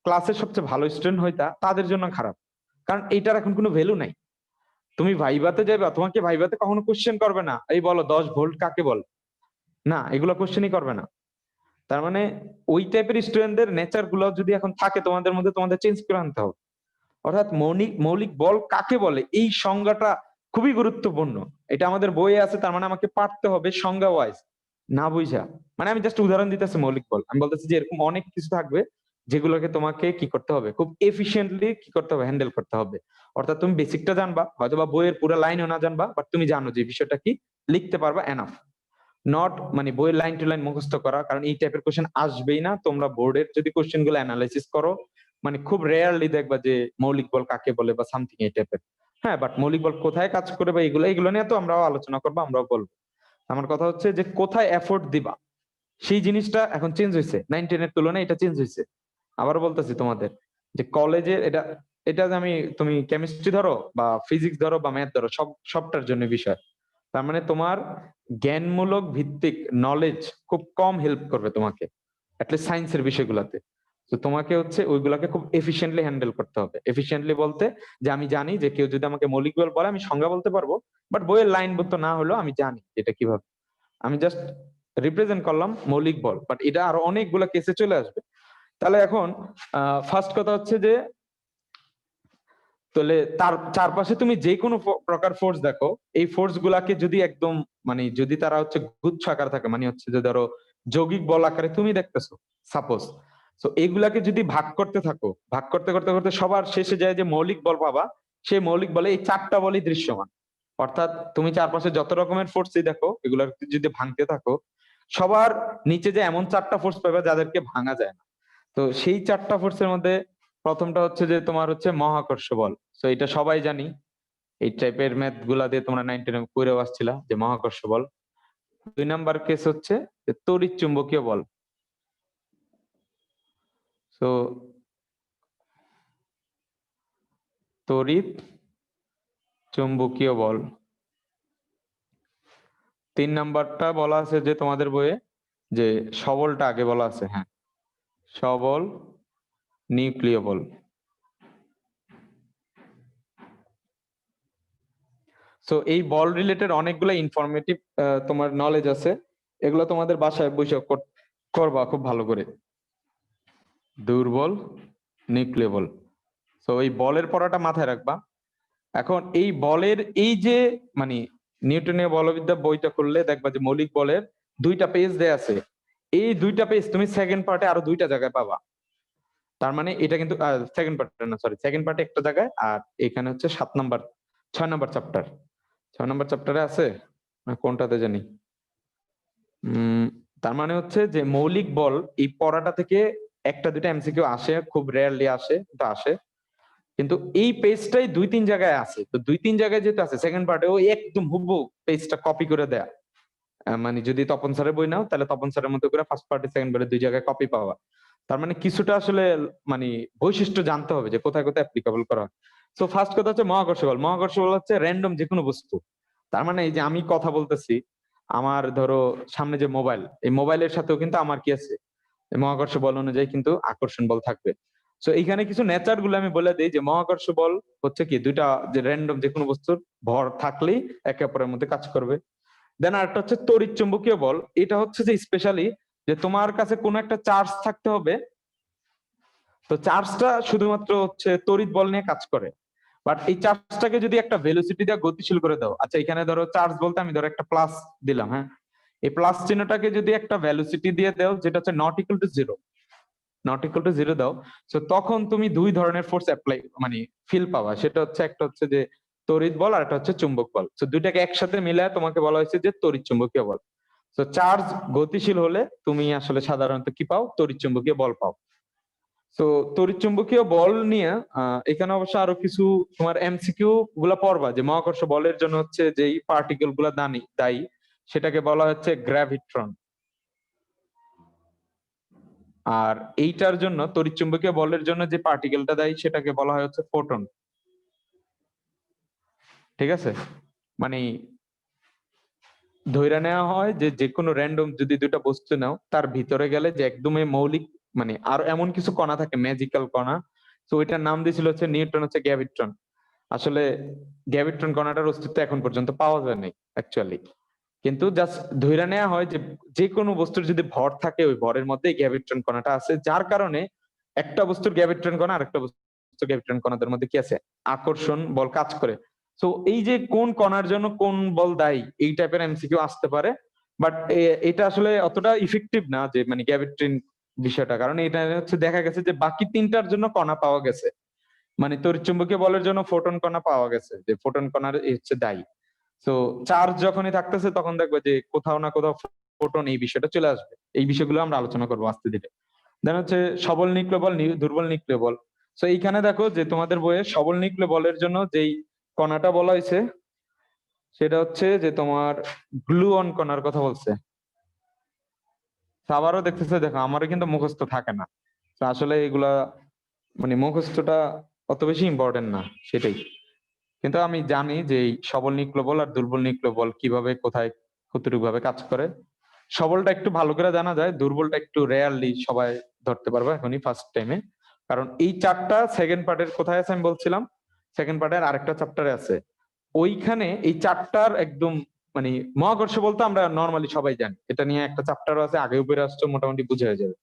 ক্লাসের সবচেয়ে ভালো স্টুডেন্ট হইতা তাদের জন্য খারাপ, কারণ এইটার এখন কোনো ভ্যালু নাই। তুমি ভাইভাতে যাবে, তোমাকে ভাইভাতে কখনো কোশ্চেন করবে না এই বলো 10 ভোল্ট কাকে বল, না এগুলো কোশ্চেনই করবে না। তার মানে ওই টাইপের স্টুডেন্টদের নেচার গুলো যদি এখন থাকে তোমাদের মধ্যে, তোমাদের চেঞ্জ করে আনতে হবে। অর্থাৎ মৌলিক মৌলিক বল কাকে বলে এই সংজ্ঞাটা খুবই গুরুত্বপূর্ণ। এটা আমাদের বইয়ে আছে, তার মানে আমাকে পারতে হবে সংজ্ঞা ওয়াইজ, না বুঝা। মানে আমি জাস্ট উদাহরণ দিতেছি মৌলিক বল, আমি বলতেছি যে এরকম অনেক কিছু থাকবে যেগুলোকে তোমাকে কি করতে হবে, খুব এফিশিয়েন্টলি কি করতে হবে, হ্যান্ডেল করতে হবে। অর্থাৎ তুমি বেসিকটা জানবা, হয়তোবা বইয়ের পুরো লাইনও না জানবা, বাট তুমি জানো যে বিষয়টা কি, লিখতে পারবা, এনাফ। নট মানে বইয়ের লাইন টু লাইন মুখস্থ করা, কারণ এই টাইপের কোশ্চেন আসবেই না। তোমরা বোর্ডের যদি কোশ্চেন গুলো অ্যানালাইসিস করো, মানে খুব রেয়ারলি দেখবা যে মৌলিক বল কাকে বলে বা সামথিং এই টাইপের। হ্যাঁ, বাট মৌলিক বল কোথায় কাজ করে বা এগুলো এগুলো নিয়ে তো আমরাও আলোচনা করবো, আমরাও বলবো। আমার কথা হচ্ছে যে কোথায় এফোর্ট দিবা, সেই জিনিসটা এখন চেঞ্জ হয়েছে। 9-10-এর তুলনায় এটা চেঞ্জ হয়েছে। আবার বলতেছি তোমাদের যে কলেজে এটা এটা যে আমি, তুমি কেমিস্ট্রি ধরো বা ফিজিক্স ধরো বা ম্যাথ ধরো, সবটার জন্য বিষয়। তার মানে তোমার জ্ঞানমূলক ভিত্তিক নলেজ খুব কম হেল্প করবে তোমাকে, অ্যাটলিস্ট সায়েন্সের বিষয়গুলোতে। তো তোমাকে হচ্ছে ওইগুলাকে খুব এফিশিয়েন্টলি হ্যান্ডেল করতে হবে। এফিশিয়েন্টলি বলতে যে আমি জানি যে কেউ যদি আমাকে মৌলিক বল বলে আমি সংজ্ঞা বলতে পারবো, বাট বইয়ের লাইন বলতে না হলেও আমি জানি এটা কিভাবে। আমি জাস্ট রিপ্রেজেন্ট করলাম মৌলিক বল, বাট এটা আরো অনেকগুলা কেসে চলে আসবে। তাহলে এখন ফার্স্ট কথা হচ্ছে যে তাহলে তার চারপাশে তুমি যে কোনো প্রকার ফোর্স দেখো, এই ফোর্স গুলাকে যদি একদম মানে যদি তারা হচ্ছে গুচ্ছ আকার থাকে, মানে হচ্ছে যে ধরো যৌগিক বল আকারে তুমি দেখতেছো সাপোজ, তো এইগুলাকে যদি ভাগ করতে থাকো, ভাগ করতে করতে করতে সবার শেষে যায় যে মৌলিক বল পাবা, সেই মৌলিক বলে এই চারটা বলই দৃশ্যমান। অর্থাৎ তুমি চারপাশে যত রকমের ফোর্সই দেখো, এগুলা যদি ভাঙতে থাকো, সবার নিচে যে এমন চারটা ফোর্স পাবে যাদেরকে ভাঙা যায় না। তো সেই চারটা ফোর্সের মধ্যে প্রথমটা হচ্ছে যে তোমার হচ্ছে মহাকর্ষ বল। তো এটা সবাই জানি, এই টাইপের ম্যাথ গুলা দিয়ে তোমরা 9-10 কইরেও আসছিলা যে মহাকর্ষ বল। 2 নাম্বার কেস হচ্ছে যে তড়িৎ চুম্বকীয় বল। তো তড়িৎ চুম্বকীয় বল। 3 নাম্বারটা বলা আছে যে তোমাদের বইয়ে যে সবলটা আগে বলা আছে, হ্যাঁ, সবল নিউক্লিয় বল। সো এই বল রিলেটেড অনেকগুলো ইনফরমেটিভ তোমার নলেজ আছে, এগুলো তোমাদের বাসায় বসে করবা খুব ভালো করে। দুর্বল নিউক্লিয় বল, তো এই বলের পড়াটা মাথায় রাখবা। এখন এই বলের এই যে মানে নিউটনীয় বলবিদ্যা বইটা করলে দেখবা যে মৌলিক বলের 2টা পেজ দেয়া আছে। এই 2টা পেজ তুমি সেকেন্ড পার্টে আরো 2টা জায়গায় পাবা। তার মানে এটা কিন্তু সেকেন্ড পার্টে না, সরি, সেকেন্ড পার্টে একটা জায়গায়, আর এখানে হচ্ছে 7 নাম্বার 6 নাম্বার চ্যাপ্টার, 6 নাম্বার চ্যাপ্টারে আছে না কোনটাতে জানি। তার মানে হচ্ছে যে মৌলিক বল এই পড়াটা থেকে একটা দুটা এমসিকিউ আসে, খুব রেয়ারলি আসে, কিন্তু আসে। কিন্তু এই পেজটাই 2-3 জায়গায় আছে, তো 2-3 জায়গায় যেহেতু আছে সেকেন্ড পার্টে ওই একদম হুবহু পেজটা কপি করে দেয়া। মানে যদি তপন স্যারের বই নাও তাহলে তপন স্যারের মতো করে ফার্স্ট পার্টি সেকেন্ড পার্টি 2 জায়গায় কপি পাওয়া। তার মানে কিছুটা আসলে মানে বৈশিষ্ট্য জানতে হবে যে কোথায় কোথায় অ্যাপ্লিকেবল করা হয়। সো ফার্স্ট কথা হচ্ছে মহাকর্ষ বল। মহাকর্ষ বল হচ্ছে র্যান্ডম যে কোনো বস্তু। তার মানে এই যে আমি কথা বলতেছি, আমার ধরো সামনে যে মোবাইল, এই মোবাইলের সাথেও কিন্তু আমার কি আছে, এই মহাকর্ষ বল অনুযায়ী কিন্তু আকর্ষণ বল থাকবে। সো এইখানে কিছু নেচার গুলো আমি বলে দিই যে মহাকর্ষ বল হচ্ছে কি দুইটা যে র্যান্ডম যে কোনো বস্তুর ভর থাকলেই একে অপরের মধ্যে কাজ করবে। দেন আরেকটা হচ্ছে তড়িৎ চুম্বকীয় বল। এটা হচ্ছে যে স্পেশালি যে তোমার কাছে কোনো একটা চার্জ থাকতে হবে, তো চার্জটা শুধুমাত্র হচ্ছে তড়িৎ বল নিয়ে কাজ করে। বাট এই চার্জটাকে যদি একটা ভেলোসিটি দিয়ে গতিশীল করে দাও, আচ্ছা এখানে ধরো চার্জ বলতে আমি ধরো একটা প্লাস দিলাম, হ্যাঁ, এই প্লাস চিহ্নটাকে যদি একটা ভেলোসিটি দিয়ে দাও যেটা হচ্ছে not equal to zero, not equal to zero দাও, তো তখন তুমি দুই ধরনের ফোর্স অ্যাপ্লাই মানে ফিল পাবা। সেটা হচ্ছে একটা হচ্ছে যে তড়িৎ বল আর একটা হচ্ছে চুম্বক বল। তো দুইটাকে একসাথে মিলায় তোমাকে বলা হয়েছে যে তড়িৎ চুম্বকীয় বল। তো চার্জ গতিশীল হলে তুমি আসলে সাধারণত কি পাও, তড়িৎ চুম্বকীয় বল পাও। তো তড়িৎচুম্বকীয় বল নিয়ে এখানে অবশ্য আরো কিছু তোমার এমসিকিউ গুলা পড়বা, যে মহাকর্ষ বলের জন্য হচ্ছে যেই পার্টিকেল গুলা দায়ী সেটাকে বলা হচ্ছে গ্র্যাভিট্রন। আর এইটার জন্য তড়িৎচুম্বকীয় বলের জন্য যে পার্টিকেলটা দায়ী সেটাকে বলা হয় হচ্ছে ফোটন। ঠিক আছে, মানে ধইরা নেওয়া হয় যে যে কোনো র্যান্ডম যদি দুইটা বস্তু নাও তার ভিতরে গেলে যে একদমই মৌলিক মানে আর এমন কিছু কণা থাকে, ম্যাজিক্যাল কণা। তো ওইটার নাম দিয়েছিল হচ্ছে নিউটন হচ্ছে গ্র্যাভিট্রন। আসলে গ্র্যাভিট্রন কণাটার অস্তিত্ব এখন পর্যন্ত পাওয়া যায় নাই অ্যাকচুয়ালি, কিন্তু জাস্ট ধইরা নেওয়া হয় যে যে কোনো বস্তুর যদি ভর থাকে ওই ভরের মধ্যে গ্র্যাভিট্রন কণাটা আছে, যার কারণে একটা বস্তুর গ্র্যাভিট্রন কণা আরেকটা বস্তুর গ্র্যাভিট্রন কণাদের মধ্যে কি আছে, আকর্ষণ বল কাজ করে। তো এই যে কোন কণার জন্য কোন বল দায়ী এই টাইপের এমসিকিউ আসতে পারে। বাট এটা আসলে অতটা ইফেক্টিভ না যে মানে গ্র্যাভিট্রন বিষয়টা, কারণ এটা হচ্ছে দেখা গেছে যে বাকি তিনটার জন্য কণা পাওয়া গেছে। মানে তড়িৎচুম্বকীয় বলের জন্য ফোটন কণা পাওয়া গেছে যে ফোটন কণার হচ্ছে দায়ী। তো চার্জ যখনই থাকতেছে তখন দেখবে যে কোথাও না কোথাও ফোটন এই বিষয়টা চলে আসবে। এই বিষয়গুলো আমরা আলোচনা করবো আস্তে ধীরে। দেন হচ্ছে সবল নিউক্লিয় বল, দুর্বল নিউক্লিয় বল। তো এইখানে দেখো যে তোমাদের বইয়ে সবল নিউক্লিয় বলের জন্য যেই কণাটা বলা হয়েছে সেটা হচ্ছে যে তোমার গ্লুঅন কণার কথা বলছে। তো আবারও দেখতেছে, দেখো আমারও কিন্তু মুখস্থ থাকে না। তো আসলে এগুলা মানে মুখস্থটা অত বেশি ইম্পর্টেন্ট না, সেটাই। কিন্তু আমি জানি যে এই সবল নিউক্লিয় বল আর দুর্বল নিউক্লিয় বল কিভাবে কোথায় কতটুকু ভাবে কাজ করে। সবলটা একটু ভালো করে জানা যায়, দুর্বলটা একটু রেয়ারলি সবাই ধরতে পারবে এখনই ফার্স্ট টাইমে। কারণ এই চারটা সেকেন্ড পার্টের কোথায় আছে আমি বলছিলাম, সেকেন্ড পার্টের আরেকটা চ্যাপ্টারে আছে। ওইখানে এই চারটার একদম মানে মহাকর্ষ বলতে আমরা নর্মালি সবাই জানি, এটা নিয়ে একটা চ্যাপ্টারও আছে, আগেও বের আসছে, মোটামুটি বুঝে হয়ে যাবে।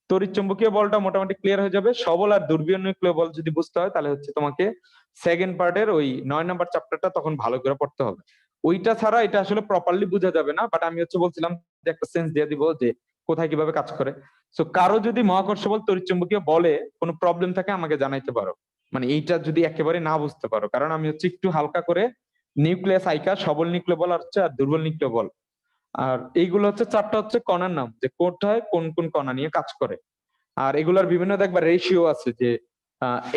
তড়িৎচুম্বকীয় বলটা মোটামুটি ক্লিয়ার হয়ে যাবে। সবল আর দুর্বল নিউক্লিয় বল যদি বুঝতে হয় তাহলে হচ্ছে তোমাকে সেকেন্ড পার্টের ওই 9 নম্বর চ্যাপ্টারটা তখন ভালো করে পড়তে হবে। ওইটা ছাড়া এটা আসলে প্রপারলি বোঝা যাবে না। বাট আমি হচ্ছে বলছিলাম যে একটা সেন্স দিয়ে দিব যে কোথায় কিভাবে কাজ করে। সো কারো যদি মহাকর্ষ বল তড়িৎচুম্বকীয় বলে কোনো প্রবলেম থাকে আমাকে জানাইতে পারো, মানে এইটা যদি একেবারে না বুঝতে পারো, কারণ আমি হচ্ছে একটু হালকা করে নিউক্লিয়াস আইকা সবল নিউক্লিয় বল আর হচ্ছে আর দুর্বল নিউক্লিয় বল, আর এইগুলো হচ্ছে চারটা হচ্ছে কণার নাম, যে কোথায় কোন কোন কণা নিয়ে কাজ করে। আর এগুলার বিভিন্ন দেখবা রেশিও আছে যে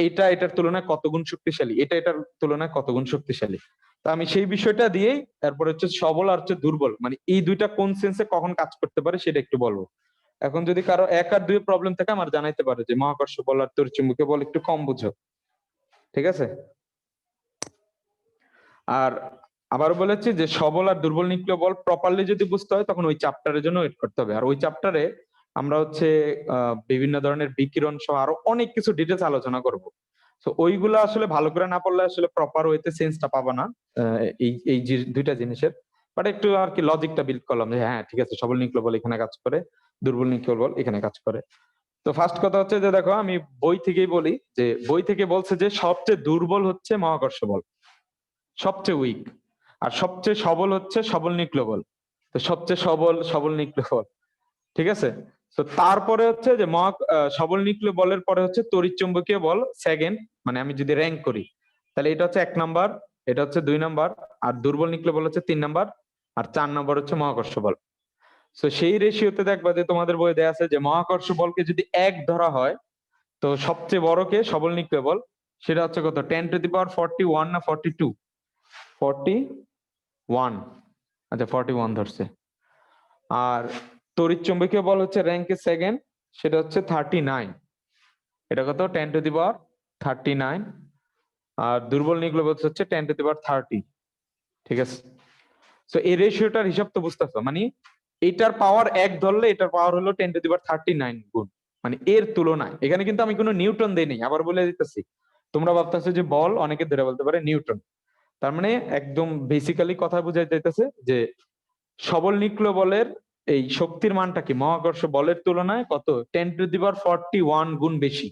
এইটা এটার তুলনায় কত গুণ শক্তিশালী, এটা এটার তুলনায় কত গুণ শক্তিশালী। তা আমি সেই বিষয়টা দিয়েই তারপর হচ্ছে সবল আর হচ্ছে দুর্বল মানে এই দুইটা কোন সেন্সে কখন কাজ করতে পারে সেটা একটু বলবো। এখন যদি কারো 1 আর 2 প্রবলেম থাকে আমার জানাইতে পারে যে মহাকর্ষ বল আর তড়িৎচুম্বকীয় বল একটু কম বুঝো, ঠিক আছে। আর আবার বলেছি যে সবল আর দুর্বল নিউক্লিয় বল প্রপারলি যদি বুঝতে হয় তখন ওই চ্যাপ্টারের জন্য ওয়েট করতে হবে। আর ওই চ্যাপ্টারে আমরা হচ্ছে বিভিন্ন ধরনের বিকিরণ সহ আরো অনেক কিছু ডিটেলস আলোচনা করব। তো ওইগুলো আসলে ভালো করে না পড়লে আসলে প্রপার ওয়েতে সেন্সটা পাবা না এই এই দুইটা জিনিসের। বাট একটু আর কি লজিকটা বিল্ড করলাম যে হ্যাঁ ঠিক আছে, সবল নিউক্লিয় বল এখানে কাজ করে, দুর্বল নিউক্লিয় বল এখানে কাজ করে। তো ফার্স্ট কথা হচ্ছে যে দেখো আমি বই থেকেই বলি যে বই থেকে বলছে যে সবচেয়ে দুর্বল হচ্ছে মহাকর্ষ বল, সবচেয়ে উইক। আর সবচেয়ে সবল হচ্ছে সবল নিউক্লিয় বল। তো সবচেয়ে সবল নিউক্লিয় বল, ঠিক আছে। তো তারপরে হচ্ছে যে সবল নিউক্লিয় বলের পরে হচ্ছে তড়িৎচুম্বকীয় বল সেকেন্ড, মানে আমি যদি র্যাঙ্ক করি তাহলে এটা হচ্ছে 1 নাম্বার, এটা হচ্ছে 2 নাম্বার, আর দুর্বল নিউক্লিয় বল হচ্ছে 3 নাম্বার, আর 4 নাম্বার হচ্ছে মহাকর্ষ বল। সো সেই রেশিওতে দেখবা যে তোমাদের বইয়ে দেয়া আছে যে মহাকর্ষ বলকে যদি 1 ধরা হয়, তো সবচেয়ে বড় কে সবল নিউক্লিয় বল, সেটা হচ্ছে কত 10⁻41 না 42? 41। আচ্ছা 41 ধরছে। আর তড়িৎ চুম্বকীয় বল হচ্ছে র্যাঙ্কে সেকেন্ড, সেটা হচ্ছে 39। এটা কত 10⁻39। আর দুর্বল নিউক্লিয় বল হচ্ছে 10⁻30। ঠিক আছে, সো এই রেশিওটার হিসাব তো বুঝতেছো, মানে এটার পাওয়ার 1 ধরলে এটার পাওয়ার হলো 10⁻39 গুণ, মানে এর তুলনায়। এখানে কিন্তু আমি কোনো নিউটন দেই নাই, আবার বলে দিতেছি। তোমরা ভাবতেছো যে বল অনেকে ধরে বলতে পারে নিউটন, তার মানে একদম বেসিক্যালি কথা বোঝাই যাইতেছে যে সবল নিউক্লিয় বলের এই শক্তির মানটা কি মহাকর্ষ বলের তুলনায় কত 10⁻41 গুণ বেশি।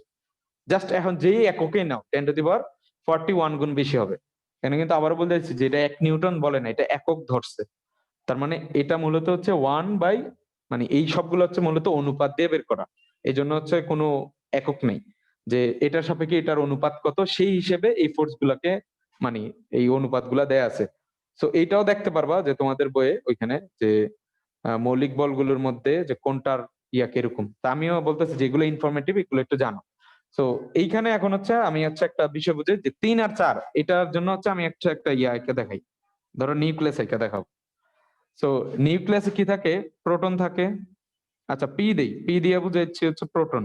জাস্ট এখন যেই এককে নাও 10⁻41 গুণ বেশি হবে। এখানে কিন্তু আবারও বলতে চাইছি যে এটা 1 নিউটন বলে না, এটা একক ধরছে। তার মানে এটা মূলত হচ্ছে 1 বাই, মানে এই সবগুলো হচ্ছে মূলত অনুপাত দিয়ে বের করা। এই জন্য হচ্ছে কোনো একক নেই যে এটার সাপেক্ষে এটার অনুপাত কত, সেই হিসেবে এই ফোর্স গুলাকে, মানে এই অনুপাত গুলা দেয়া আছে। তো এইটাও দেখতে পারবা যে তোমাদের বইয়ে ওইখানে যে মৌলিক বলগুলোর মধ্যে যে কোনটার ইয়া কিরকম। তা আমিও বলতেছি যেগুলো ইনফরমেটিভ এগুলো একটু জানো। তো এইখানে এখন হচ্ছে আমি হচ্ছে একটা বিষয় বুঝি যে 3 আর 4 এটার জন্য হচ্ছে আমি একটা একটা ইয়া এঁকে দেখাই। ধরো নিউক্লিয়াস এঁকে দেখাও। সো নিউক্লিয়াসে কি থাকে? প্রোটন থাকে। আচ্ছা পি দেই, পি দিয়ে বুঝাচ্ছি হচ্ছে প্রোটন।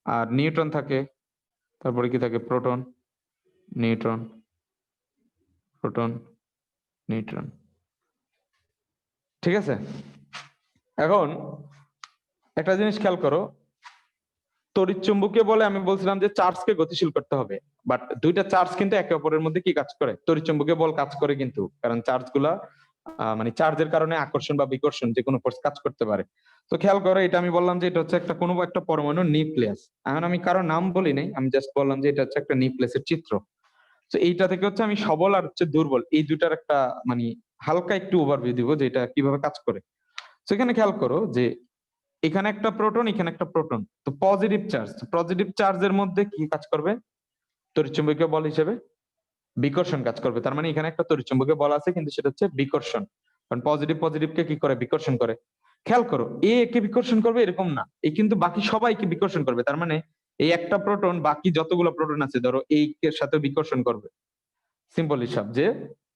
আর নিউট্রন থাকে, তারপরে কি থাকে? Proton, neutron, proton, neutron. ঠিক আছে, এখন একটা জিনিস খেয়াল করো, তড়িৎচুম্বকীয় বলে আমি বলছিলাম যে চার্জকে গতিশীল করতে হবে, বাট দুইটা চার্জ কিন্তু একে অপরের মধ্যে কি কাজ করে? তড়িৎচুম্বকীয় বল কাজ করে কিন্তু, কারণ চার্জ গুলা মানে চার্জের কারণে আকর্ষণ বা বিকর্ষণ যে কোনো ফোর্স কাজ করতে পারে। তো খেয়াল করো, এটা আমি বললাম যে এটা হচ্ছে একটা কোনো একটা পরমাণু নিউক্লিয়াস। এখন আমি কারো নাম বলি নাই, আমি জাস্ট বললাম যে এটা হচ্ছে একটা নিউক্লিয়াসের চিত্র। তো এইটা থেকে হচ্ছে আমি সবল আর হচ্ছে দুর্বল এই দুটার একটা মানে হালকা একটু ওভারভিউ দিব যে এটা কিভাবে কাজ করে। সেখানে খেয়াল করো যে এখানে একটা প্রোটন, এখানে একটা প্রোটন, তো পজিটিভ চার্জের মধ্যে কি কাজ করবে? তড়িৎচুম্বকীয় বল হিসেবে বিকর্ষণ কাজ করবে। তার মানে এখানে একটা তড়িৎচুম্বকীয় বল আছে, কিন্তু সেটা হচ্ছে বিকর্ষণ। কারণ পজিটিভকে কি করে? বিকর্ষণ করে। খেয়াল করো, এ একে বিকর্ষণ করবে এরকম না, এই কিন্তু বাকি সবাইকে বিকর্ষণ করবে। তার মানে এই একটা প্রোটন বাকি যতগুলো প্রোটন আছে ধরো এই এর সাথে বিকর্ষণ করবে। সিম্পল হিসাব যে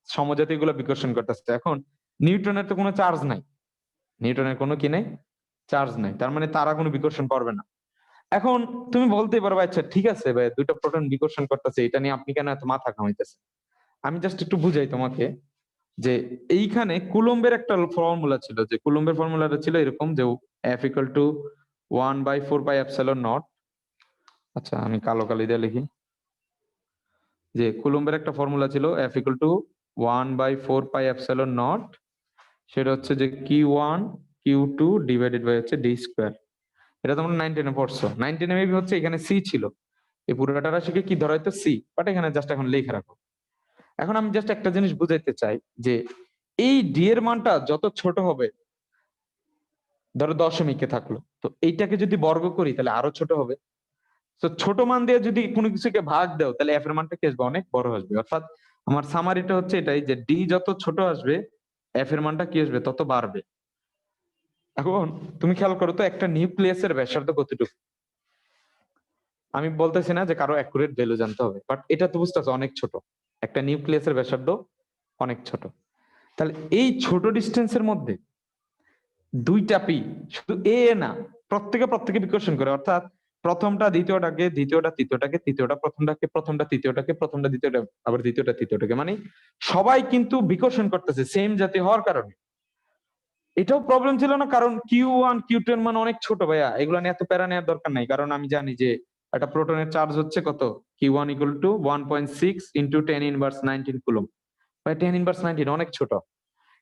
সমজাতীয় গুলো বিকর্ষণ করতেছে। এখন নিউটনের তো কোনো চার্জ নাই, নিউটনের কোনো কি নাই? চার্জ নাই। তার মানে তারা কোনো বিকর্ষণ করবে না। এখন তুমি বলতেই পারবে আচ্ছা ঠিক আছে ভাই, দুইটা প্রোটন বিকর্ষণ করতেছে, এটা নিয়ে আপনি কেন এত মাথা ঘামাইতেছেন? আমি জাস্ট একটু বুঝাই তোমাকে যে এইখানে কুলম্বের একটা ফর্মুলা ছিল, যে কুলম্বের ফর্মুলাটা ছিল এরকম যে F=1/4πε0। আচ্ছা আমি কালো কালি দিয়ে লিখি, যে কুলম্বের একটা ফর্মুলা ছিল F=1/4πε0, সেটা হচ্ছে যে Q1 Q2 ডিভাইডেড বাই হচ্ছে ডি স্কোয়ার। এটা তোমরা 9-10 এ পড়ছো। 9-10 এ মেবি হচ্ছে এখানে সি ছিল, এই পুরোটা রাশিকে কি ধরা হইতো? সি। বাট এখানে জাস্ট এখন লিখে রাখো। এখন আমি জাস্ট একটা জিনিস বুঝাইতে চাই যে এই ডি এর মানটা যত ছোট হবে, ধরো দশমিকে থাকলো, তো এইটাকে যদি বর্গ করি তাহলে আরো ছোট হবে। তো ছোট মান দিয়ে যদি কোনো কিছুকে ভাগ দাও তাহলে এফ এর মানটা কি আসবে? অনেক বড় আসবে। অর্থাৎ আমার সামারিটা হচ্ছে এটাই যে ডি যত ছোট আসবে এফ এর মানটা কি আসবে? তত বাড়বে। এখন তুমি খেয়াল করো তো, একটা নিউক্লিয়াসের ব্যাসার্ধ কতটুকু? আমি বলতেছি না যে কারো অ্যাকুরেট ভ্যালু জানতে হবে, বাট এটা তো বুঝতেছো অনেক ছোট। একটা নিউক্লিয়াসের ব্যাসার্ধ অনেক ছোট। তাহলে এই ছোট ডিস্টেন্সের মধ্যে দুইটা পি, শুধু এ না, প্রত্যেকে বিকর্ষণ করে। অর্থাৎ প্রথমটা দ্বিতীয়টাকে, দ্বিতীয়টা তৃতীয়টাকে, তৃতীয়টা প্রথমটাকে, প্রথমটা তৃতীয়টাকে, প্রথমটা দ্বিতীয়টা, আবার দ্বিতীয়টা তৃতীয়টাকে, মানে সবাই কিন্তু বিকর্ষণ করতেছে সেম জাতি হওয়ার কারণে। এটাও প্রবলেম ছিল না, কারণ Q1 Q2 এর মান অনেক ছোট ভাইয়া, এগুলো নিয়ে এত প্যারা নেওয়ার দরকার নাই। কারণ আমি জানি যে একটা প্রোটনের চার্জ হচ্ছে কত? Q1 = 1.6 × 10⁻19 coulomb. ভাই 10⁻19 অনেক ছোট।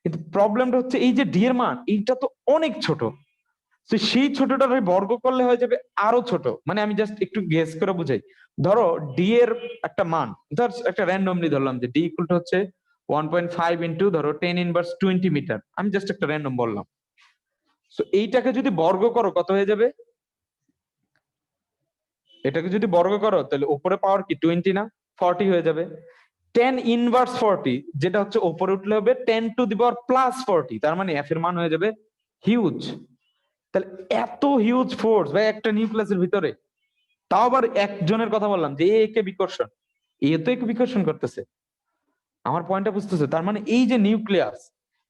কিন্তু প্রবলেমটা হচ্ছে এই যে ডি এর মান, এইটা তো অনেক ছোট। তো সেই ছোটটার বর্গ করলে হয়ে যাবে আরো ছোট। মানে আমি জাস্ট একটু গেস করে বুঝাই। ধরো ডি এর একটা মান, ধর একটা র্যান্ডমলি ধরলাম যে ডি ইকুয়াল টু হচ্ছে 1.5 ইন্টু ধরো 10⁻20 মিটার। আমি জাস্ট একটা র্যান্ডম বললাম। তো এইটাকে যদি বর্গ করো কত হয়ে যাবে? এটাকে যদি বর্গ করো তাহলে উপরে পাওয়ার কি 20 না 40 হয়ে যাবে। 10⁻40 যেটা হচ্ছে উপরে উঠলে হবে 10⁻+40। তার মানে এফ এর মান হয়ে যাবে হিউজ। তাহলে এত হিউজ ফোর্স ভাই একটা নিউক্লিয়াসের ভিতরে, তাও আবার একজনের কথা বললাম যে একে বিকর্ষণ, এ তো একে বিকর্ষণ করতেছে। আমার পয়েন্টটা বুঝতেছে? তার মানে এই যে নিউক্লিয়াস,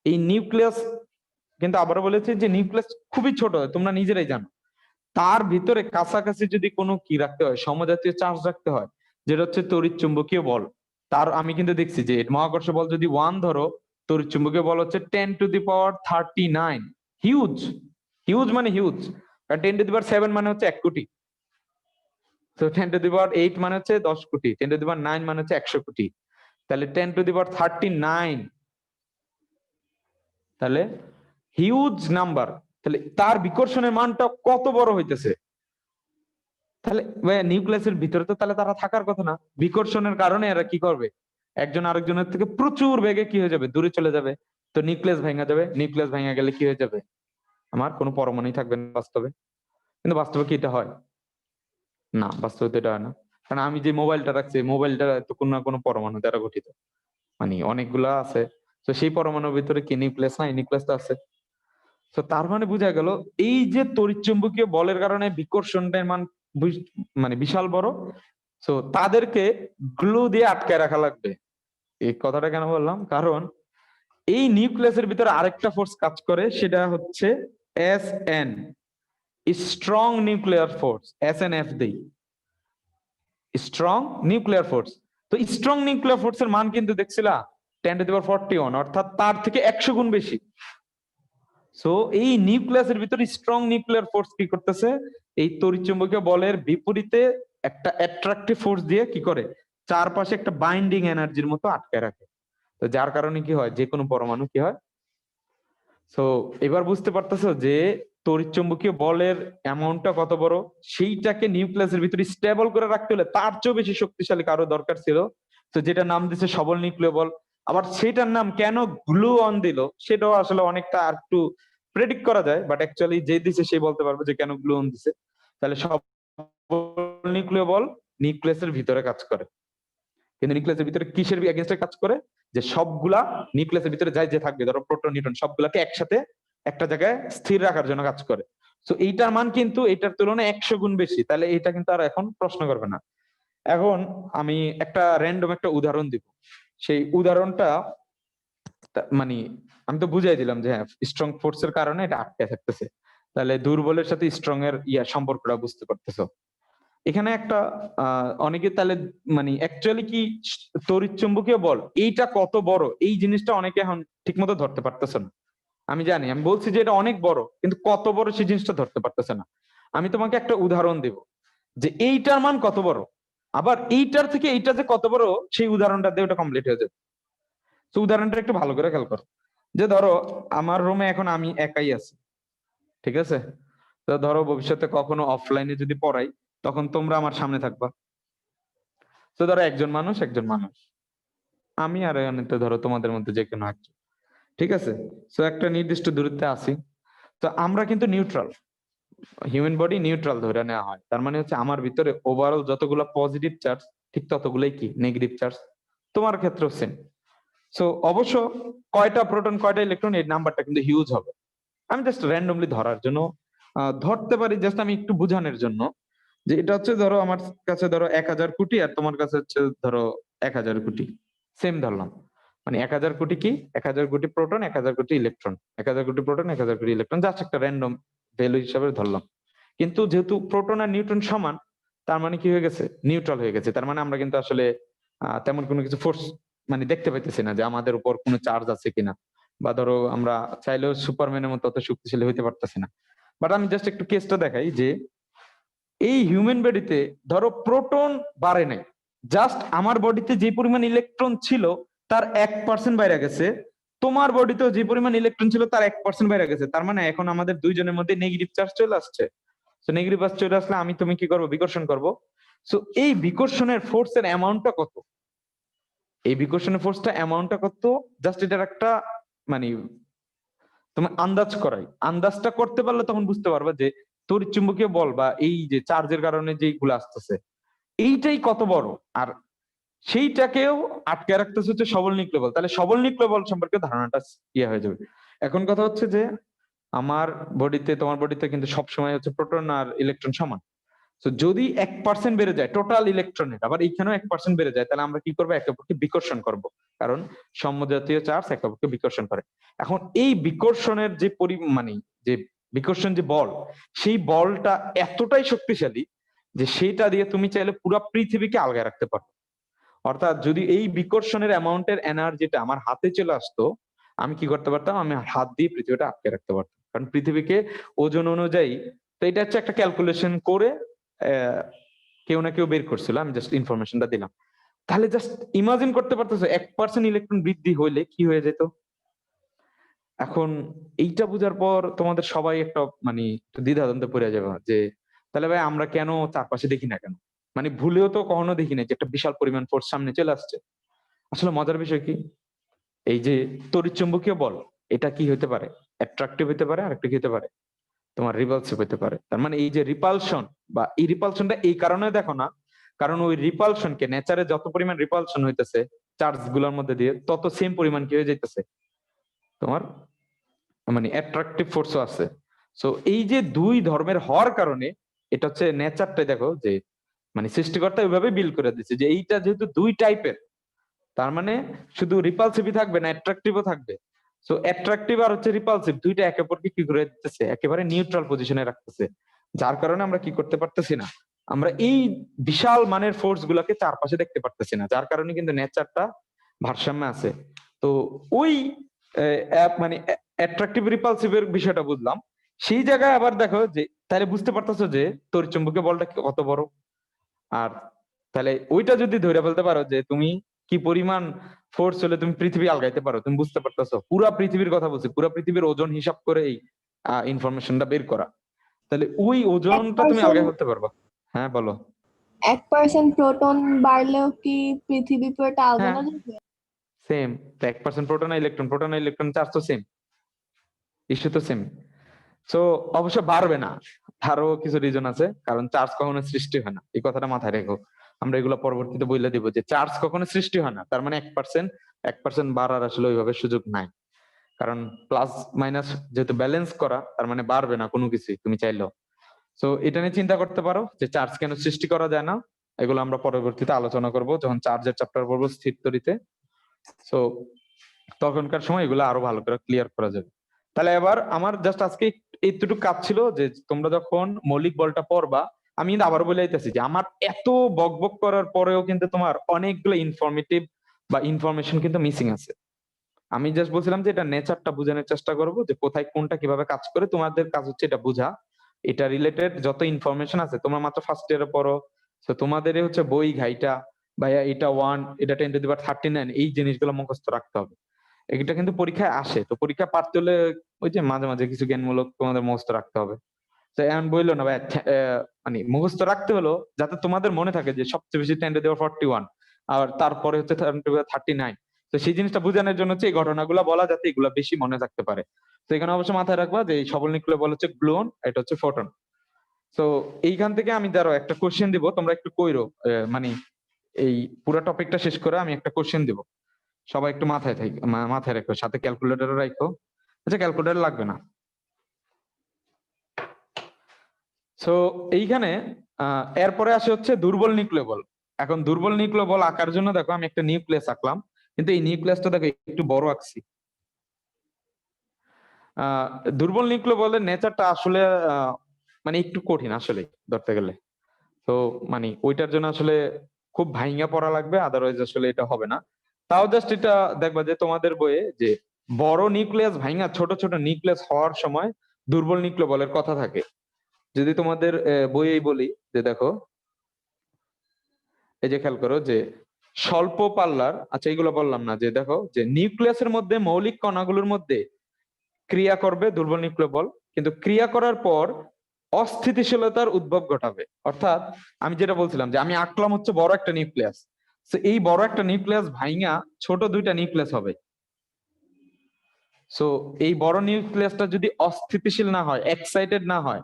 এই নিউক্লিয়াস কিন্তু আবারও বলেছে যে নিউক্লিয়াস খুবই ছোট, তোমরা নিজেরাই জানো। তার ভিতরে কাছাকাছি যদি কোনো কি রাখতে হয়, সমজাতীয় চার্জ রাখতে হয়, যেটা হচ্ছে তড়িৎ চুম্বকীয় বল। তার আমি কিন্তু দেখছি যে মহাকর্ষ বল যদি 1 ধরো, তড়িৎ চুম্বকীয় বল হচ্ছে 10⁻39। হিউজ, হিউজ মানে হিউজ। আর 10⁻7 মানে হচ্ছে 1 কোটি। তো 10⁸ মানে হচ্ছে 10 কোটি, 10⁹ মানে হচ্ছে 100 কোটি। তাহলে 10⁻39, তাহলে হিউজ নাম্বার। তাহলে তার বিকর্ষণের মানটা কত বড় হইতেছে। তাহলে নিউক্লিয়াসের ভিতরে তো তাহলে তারা থাকার কথা না, বিকর্ষণের কারণে এরা কি করবে, একজন আরেকজনের থেকে প্রচুর বেগে কি হয়ে যাবে, দূরে চলে যাবে। তো নিউক্লিয়াস ভেঙে যাবে, নিউক্লিয়াস ভেঙে গেলে কি হয়ে যাবে, আমার কোনো পরমাণুই থাকবে না বাস্তবে। কিন্তু বাস্তবে কি এটা হয়? না, বাস্তবে তো এটা হয় না। কারণ আমি যে মোবাইলটা রাখছি, মোবাইলটা তো কোনো না কোনো পরমাণু দ্বারা গঠিত, মানে অনেকগুলা আছে। তো সেই পরমাণুর ভিতরে কি নিউক্লিয়াস নাই? নিউক্লিয়াস তো আছে। তো তার মানে বোঝা গেল এই যে তড়িৎচুম্বকীয় বলের কারণে বিকর্ষণটার মান মানে বিশাল বড়। তো তাদেরকে গ্লু দিয়ে আটকায় রাখা লাগবে। এই কথাটা কেন বললাম, কারণ এই নিউক্লিয়াসের ভিতরে আরেকটা ফোর্স কাজ করে, সেটা হচ্ছে SN, strong nuclear force. SNF দেই, স্ট্রং নিউক্লিয়ার ফোর্স। তো স্ট্রং নিউক্লিয়ার ফোর্সের মান কিন্তু দেখছিলা 10⁻41, অর্থাৎ তার থেকে 100 গুণ বেশি। সো এই নিউক্লিয়াসের ভিতরে স্ট্রং নিউক্লিয়ার ফোর্স কি করতেছে, এই তড়িৎচুম্বকীয় বলের বিপরীতে একটা অ্যাট্রাকটিভ ফোর্স দিয়ে কি করে, চারপাশে একটা বাইন্ডিং এনার্জির মতো আটকে রাখে। তো যার কারণে কি হয়, যে কোনো পরমাণু কি হয়। সো এবার বুঝতে পারতেছো যে তড়িৎচুম্বকীয় বলের অ্যামাউন্টটা কত বড়। সেইটাকে নিউক্লিয়াসের ভিতরে স্টেবল করে রাখতে হলে তার চেয়েও বেশি শক্তিশালী কারো দরকার ছিল। তো যেটা নাম দিছে সবল নিউক্লিয় বল। আবার সেটার নাম কেন গ্লু অন দিল, সেটাও আসলে অনেকটা আর একটু প্রেডিক্ট করা যায়, বাট অ্যাকচুয়ালি যে দিছে সে বলতে পারবে যে কেন গ্লু অন দিছে। তাহলে সবল নিউক্লিয় বল নিউক্লিয়াসের ভিতরে কাজ করে, কিন্তু নিউক্লিয়াসের ভিতরে কিসের এগেইনস্টে কাজ করে, যে সবগুলা নিউক্লিয়াসের ভিতরে যাই যে থাকবে, ধরো প্রোটন নিউট্রন, সবগুলাকে একসাথে একটা জায়গায় স্থির রাখার জন্য কাজ করে। তো এইটার মান কিন্তু এটার তুলনায় 100 গুণ বেশি। তাহলে এটা কিন্তু আর এখন প্রশ্ন করবে না। এখন আমি একটা র্যান্ডম একটা উদাহরণ দিব। সেই উদাহরণটা মানে আমি তো বুঝাই দিলাম যে হ্যাঁ, স্ট্রং ফোর্সের কারণে এটা আটকে থাকতেছে। তাহলে দুর্বলের সাথে স্ট্রং এর সম্পর্কটা বুঝতে পারতেছো। এখানে একটা অনেকে তাহলে মানে অ্যাকচুয়ালি কি তড়িৎচুম্বকীয় বল এইটা কত বড়, এই জিনিসটা অনেকে এখন ঠিক মতো ধরতে পারতেছে না। আমি জানি, আমি বলছি যে এটা অনেক বড়, কিন্তু কত বড় সেই জিনিসটা ধরতে পারতেছে না। আমি তোমাকে একটা উদাহরণ দেব যে এইটার মান কত বড়, আবার এইটার থেকে এইটা যে কত বড়, সেই উদাহরণটা দিয়ে ওটা কমপ্লিট হয়ে যাবে। তো উদাহরণটা একটু ভালো করে খেয়াল করো। যে ধরো আমার রুমে এখন আমি একাই আছি, ঠিক আছে? তো ধরো ভবিষ্যতে কখনো অফলাইনে যদি পড়াই, তখন তোমরা আমার সামনে থাকবা। তো ধরো একজন মানুষ, একজন মানুষ, আমি আর এখানে ধরো তোমাদের মধ্যে যে কোনো একজন, ঠিক আছে? তো একটা নির্দিষ্ট দূরত্বে আছি। তো আমরা কিন্তু নিউট্রাল, হিউম্যান বডি নিউট্রাল ধরে নেওয়া হয়। তার মানে হচ্ছে আমার ভিতরে ওভারঅল যতগুলো পজিটিভ চার্জ, ঠিক ততগুলোই কি নেগেটিভ চার্জ। তোমার ক্ষেত্রেও সেম। সো অবশ্য কয়টা প্রোটন কয়টা ইলেকট্রন, এই নাম্বারটা কিন্তু হিউজ হবে। আমি জাস্ট র্যান্ডমলি ধরার জন্য ধরতে পারি, জাস্ট আমি একটু বুঝানোর জন্য, যে এটা হচ্ছে ধরো আমার কাছে ধরো 1000 কোটি, আর তোমার কাছে হচ্ছে ধরো 1000 কোটি, সেম ধরলাম। মানে 1000 কোটি কি, 1000 কোটি প্রোটন, 1000 কোটি ইলেকট্রন, 1000 কোটি প্রোটন, 1000 কোটি ইলেকট্রন, জাস্ট একটা র্যান্ডম ভ্যালু হিসাবে ধরলাম। কিন্তু যেহেতু প্রোটন আর নিউট্রন সমান, তার মানে কি হয়ে গেছে, নিউট্রাল হয়ে গেছে। তার মানে আমরা কিন্তু আসলে তেমন কোনো কিছু ফোর্স মানে দেখতে পাইতেছি না, যে আমাদের উপর কোনো চার্জ আছে কিনা, বা ধরো আমরা চাইলেও সুপারম্যানের মতো অত শক্তিশালী হইতে পারতেছি না। বাট আমি জাস্ট একটু কেসটা দেখাই যে এই হিউম্যান বডিতে ধরো প্রোটন বাড়ে নাই, জাস্ট আমার বডিতে যে পরিমাণ ইলেকট্রন ছিল তার 1% বাইরে গেছে, তোমার বডিতেও যে পরিমাণ ইলেকট্রন ছিল তার 1% বাইরে গেছে। তার মানে এখন আমাদের দুইজনের মধ্যে নেগেটিভ চার্জ চলে আসছে। তো নেগেটিভ চার্জ চলে আসলে আমি তুমি কি করবো, বিকর্ষণ করব। সো এই বিকর্ষণের ফোর্সের অ্যামাউন্টটা কত, এই বিকর্ষণের ফোর্সটা অ্যামাউন্টটা কত, জাস্ট এটার একটা মানে তুমি আন্দাজ করাই, আন্দাজটা করতে পারলে তখন বুঝতে পারবে যে তড়িৎচুম্বকীয় বল বা এই যে চার্জের কারণে যেগুলো আসতেছে এইটাই কত বড়। আর সেইটাকেও আটকে রাখতেছে হচ্ছে সবল নিউক্লিয় বল। তাহলে সবল নিউক্লিয় বল সম্পর্কে ধারণাটা ইয়ে হয়ে যাবে। এখন কথা হচ্ছে যে আমার বডিতে, তোমার বডিতে কিন্তু সবসময় হচ্ছে প্রোটন আর ইলেকট্রন সমান। তো যদি 1% বেড়ে যায় টোটাল ইলেকট্রনের, আবার এইখানেও 1% বেড়ে যায়, তাহলে আমরা কি করবো? একে অপরকে বিকর্ষণ করব, কারণ সমজাতীয় চার্জ একে অপরকে বিকর্ষণ করে। এখন এই বিকর্ষণের যে মানে যে বিকর্ষণ যে বল, সেই বলটা এতটাই শক্তিশালী যে সেটা দিয়ে তুমি চাইলে পুরো পৃথিবীকে আলগায় রাখতে পারো। অর্থাৎ যদি এই বিকর্ষণের অ্যামাউন্টের এনার্জিটা আমার হাতে চলে আসতো, আমি কি করতে পারতাম? আমি হাত দিয়ে পৃথিবীটা আটকে রাখতে পারতাম, কারণ পৃথিবীকে ওজন অনুযায়ী, তো এটা হচ্ছে একটা ক্যালকুলেশন করে আহ, কেউ না কেউ বের করছিল, আমি জাস্ট ইনফরমেশনটা দিলাম। তাহলে জাস্ট ইমাজিন করতে পারতেছো 1% ইলেকট্রন বৃদ্ধি হইলে কি হয়ে যেত। এখন এইটা বোঝার পর তোমাদের সবাই একটা মানে একটু দ্বিধাদ্বন্দ্বে পড়ে যাবে যে তাহলে ভাই আমরা কেন চারপাশে দেখি না কেন? মানে ভুলেও তো কখনো দেখি না যে একটা বিশাল পরিমাণ ফোর্স সামনে চলে আসছে। আসলে মজার বিষয় কি, এই যে তড়িৎচুম্বকীয় বল, এটা কি হতে পারে? অ্যাট্রাকটিভ হতে পারে, আর একটা কি হতে পারে? তোমার রিপালসিভ হতে পারে। তার মানে এই যে রিপালশন, বা এই রিপালশনটা এই কারণে দেখো না, কারণ ওই রিপালশনকে নেচারে যত পরিমাণ রিপালশন হইতেছে চার্জ গুলোর মধ্যে দিয়ে, তত সেম পরিমাণ কি হয়ে যাইতেছে তোমার মানে অ্যাট্রাকটিভ ফোর্সও আছে। সো এই যে দুই ধর্মের হওয়ার কারণে, এটা হচ্ছে নেচারটাই দেখো যে মানে সৃষ্টিকর্তা ওইভাবে বিল করে দিচ্ছে যে এইটা যেহেতু দুই টাইপের, তার মানে শুধু রিপালসিভই থাকবে না, অ্যাট্রাকটিভও থাকবে। সো অ্যাট্রাকটিভ আর হচ্ছে রিপালসিভ দুইটা একে অপরকে কি করে দিতেছে? একেবারে নিউট্রাল পজিশনে রাখতেছে। যার কারণে আমরা কি করতে পারতেছি না, আমরা এই বিশাল মানের ফোর্স গুলাকে চারপাশে দেখতে পারতেছি না, যার কারণে কিন্তু নেচারটা ভারসাম্যে আছে। তো ওই মানে অ্যাট্রাকটিভ রিপালসিভ এর বিষয়টা বুঝলাম। সেই জায়গায় আবার দেখো যে তাহলে বুঝতে পারতেছো যে তড়িৎচুম্বকীয় বলটা কত বড়। আর তাহলে ওইটা যদি ধরে ফেলতে পারো যে তুমি কি পরিমাণ ফোর্স হলে তুমি পৃথিবী আলগাইতে পারো, তুমি বুঝতে পারতেছো। পুরা পৃথিবীর কথা বলছি, পুরা পৃথিবীর ওজন হিসাব করে এই ইনফরমেশনটা বের করা, তাহলে ওই এক ওজনটা তুমি পার্সেন্ট আলগাই করতে পারবা। হ্যাঁ বলো। 1% প্রোটন বাড়লেও কি পৃথিবী পুরোটা হ্যাঁ আলগানো যাবে? সেম। তো 1% প্রোটন ইলেকট্রন চার্জ তো সেম, ইস্যু তো সেম। সো অবশ্য বাড়বে না, আরো কিছু রিজন আছে, কারণ চার্জ কখনো সৃষ্টি হয় না, এই কথাটা মাথায় রেখো। আমরা এগুলো পরবর্তীতে বলে দিব যে চার্জ কখনো সৃষ্টি হয় না, তার মানে 1% বাড়ার আসলে ওইভাবে সুযোগ নাই। কারণ প্লাস মাইনাস যেহেতু ব্যালেন্স করা, তার মানে বাড়বে না কোনো কিছুই তুমি চাইলেও। তো এটা নিয়ে চিন্তা করতে পারো যে চার্জ কেন সৃষ্টি করা যায় না। এগুলো আমরা পরবর্তীতে আলোচনা করব যখন চার্জের চ্যাপ্টার পড়বো স্থির তড়িতে। তো তখনকার সময় এগুলো আরো ভালো করে ক্লিয়ার করা যাবে। তাহলে এবার আমার জাস্ট আজকে এইটুকু কাজ ছিল যে তোমরা যখন মৌলিক বলটা পড়বা, আমি কিন্তু আবার বলে দিতেছি যে আমার এত বকবক করার পরেও কিন্তু তোমার অনেকগুলো ইনফরমেটিভ বা ইনফরমেশন কিন্তু মিসিং আছে। আমি জাস্ট বলছিলাম যে এটা নেচারটা বোঝানোর চেষ্টা করবো যে কোথায় কোনটা কিভাবে কাজ করে, তোমাদের কাজ হচ্ছে এটা বোঝা। এটা রিলেটেড যত ইনফরমেশন আছে তোমরা মাত্র ফার্স্ট ইয়ারে পড়ো, তো তোমাদের হচ্ছে বই ঘাইটা ভাইয়া এটা 1, এটা 10^39, এই জিনিসগুলো মুখস্থ রাখতে হবে। এটা কিন্তু পরীক্ষায় আসে, তো পরীক্ষা পারতে হলে ওই যে মাঝে মাঝে কিছু জ্ঞানমূলক তোমাদের মুখস্থ রাখতে হবে। তো এমন বললো না ভাই, মানে মুখস্থ রাখতে হলো যাতে তোমাদের মনে থাকে যে সবচেয়ে বেশি 10^41, আর তারপরে হচ্ছে 10^39। তো সেই জিনিসটা বোঝানোর জন্য হচ্ছে এই ঘটনাগুলো বলা, যাতে এগুলা বেশি মনে থাকতে পারে। তো এখানে অবশ্যই মাথায় রাখবা যে এই সবল নিউক্লিয় বল হচ্ছে গ্লুন, এটা হচ্ছে ফোটন। তো এইখান থেকে আমি ধরো একটা কোশ্চেন দিব, তোমরা একটু কইরো, মানে এই পুরো টপিকটা শেষ করে আমি একটা কোশ্চেন দিব। সবাই একটু মাথায় রাখো, সাথে ক্যালকুলেটরও রাখো। আচ্ছা ক্যালকুলেটর লাগবে না। সো এইখানে এরপরে আসে হচ্ছে দুর্বল নিউক্লিয় বল। এখন দুর্বল নিউক্লিয় বল আঁকার জন্য দেখো আমি একটা নিউক্লিয়াস আঁকলাম, কিন্তু এই নিউক্লিয়াসটা দেখো একটু বড় আঁকছি। আহ দুর্বল নিউক্লিয় বলের নেচারটা আসলে মানে একটু কঠিন আসলে ধরতে গেলে। তো মানে ওইটার জন্য আসলে খুব ভাইঙ্গা পড়া লাগবে, আদারওয়াইজ আসলে এটা হবে না। তাও জাস্ট এটা দেখবা যে তোমাদের বইয়ে যে বড় নিউক্লিয়াস ভাইঙ্গা ছোট ছোট নিউক্লিয়াস হওয়ার সময় দুর্বল নিউক্লিয় বলের কথা থাকে। যদি তোমাদের বইয়েই বলি যে দেখো, এই যে খেয়াল করো যে স্বল্প পাল্লার, আচ্ছা এইগুলো বললাম না, যে দেখো যে নিউক্লিয়াসের মধ্যে মৌলিক কণাগুলোর মধ্যে ক্রিয়া করবে দুর্বল নিউক্লিয় বল, কিন্তু ক্রিয়া করার পর অস্থিতিশীলতার উদ্ভব ঘটাবে। অর্থাৎ আমি যেটা বলছিলাম যে আমি আঁকলাম হচ্ছে বড় একটা নিউক্লিয়াস, তো এই বড় একটা নিউক্লিয়াস ভাইঙা ছোট দুইটা নিউক্লিয়াস হবে। সো এই বড় নিউক্লিয়াসটা যদি অস্থিতিশীল না হয়, এক্সাইটেড না হয়,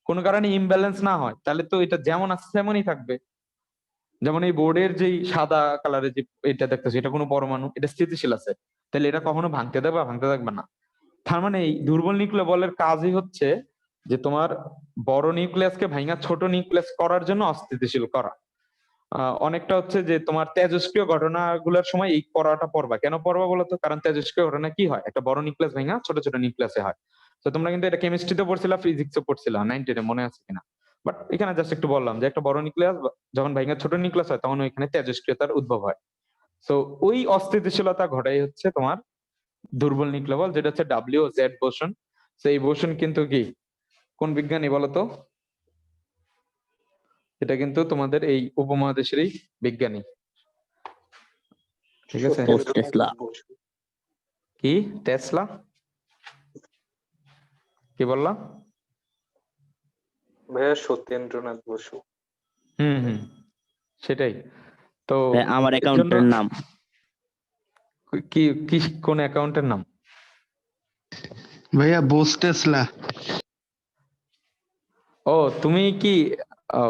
কোনো কারণে ইমব্যালেন্স না হয়, তাহলে তো এটা যেমন আছে তেমনই থাকবে। যেমন এই বোর্ডের যেই সাদা কালারের যে এটা দেখতেছি, এটা কোনো পরমাণু, এটা স্থিতিশীল আছে, তাহলে এটা কখনো ভাঙতে দেবে ভাঙতে থাকবে না। তার মানে এই দুর্বল নিউক্লিয় বলের কাজই হচ্ছে যে তোমার বড় নিউক্লিয়াসকে ভাঙা ছোট নিউক্লিয়াস করার জন্য অস্থিতিশীল করা। অনেকটা হচ্ছে যে তোমার তেজস্ক্রিয় ঘটনাগুলোর সময় এই পড়াটা পড়বা। কেন পড়বা বলতো? কারণ তেজস্ক্রিয় ঘটনা কি হয়, একটা বড় নিউক্লিয়াস ভাঙা ছোট ছোট নিউক্লিয়াসে হয়। তো তোমরা কিন্তু এটা কেমিস্ট্রিতে পড়ছিলা, ফিজিক্সে পড়ছিলা, 9 10-এ মনে আছে কিনা। বাট এখানে জাস্ট একটু বললাম যে একটা বড় নিউক্লিয়াস যখন ভাঙা ছোট নিউক্লিয়াস হয় তখন ওইখানে তেজস্ক্রিয়তার উদ্ভব হয়। তো ওই অস্থিতিশীলতা ঘটাই হচ্ছে তোমার দুর্বল নিউক্লিয় বল, যেটা হচ্ছে WZ বোসন। তো এই বোসন কিন্তু কি, কোন বিজ্ঞানী বলতো? এটা কিন্তু তোমাদের এই উপমহাদেশেরই বিজ্ঞানী, ঠিক আছে? টেসলা। কি টেসলা? কি বললা ভাইয়া? সত্যেন্দ্রনাথ বসু। হুম, সেটাই তো। আমার এর জন্য অ্যাকাউন্টের নাম কি কি কোন অ্যাকাউন্টের নাম? ভাইয়া বোস টেসলা। ও তুমি কি, ও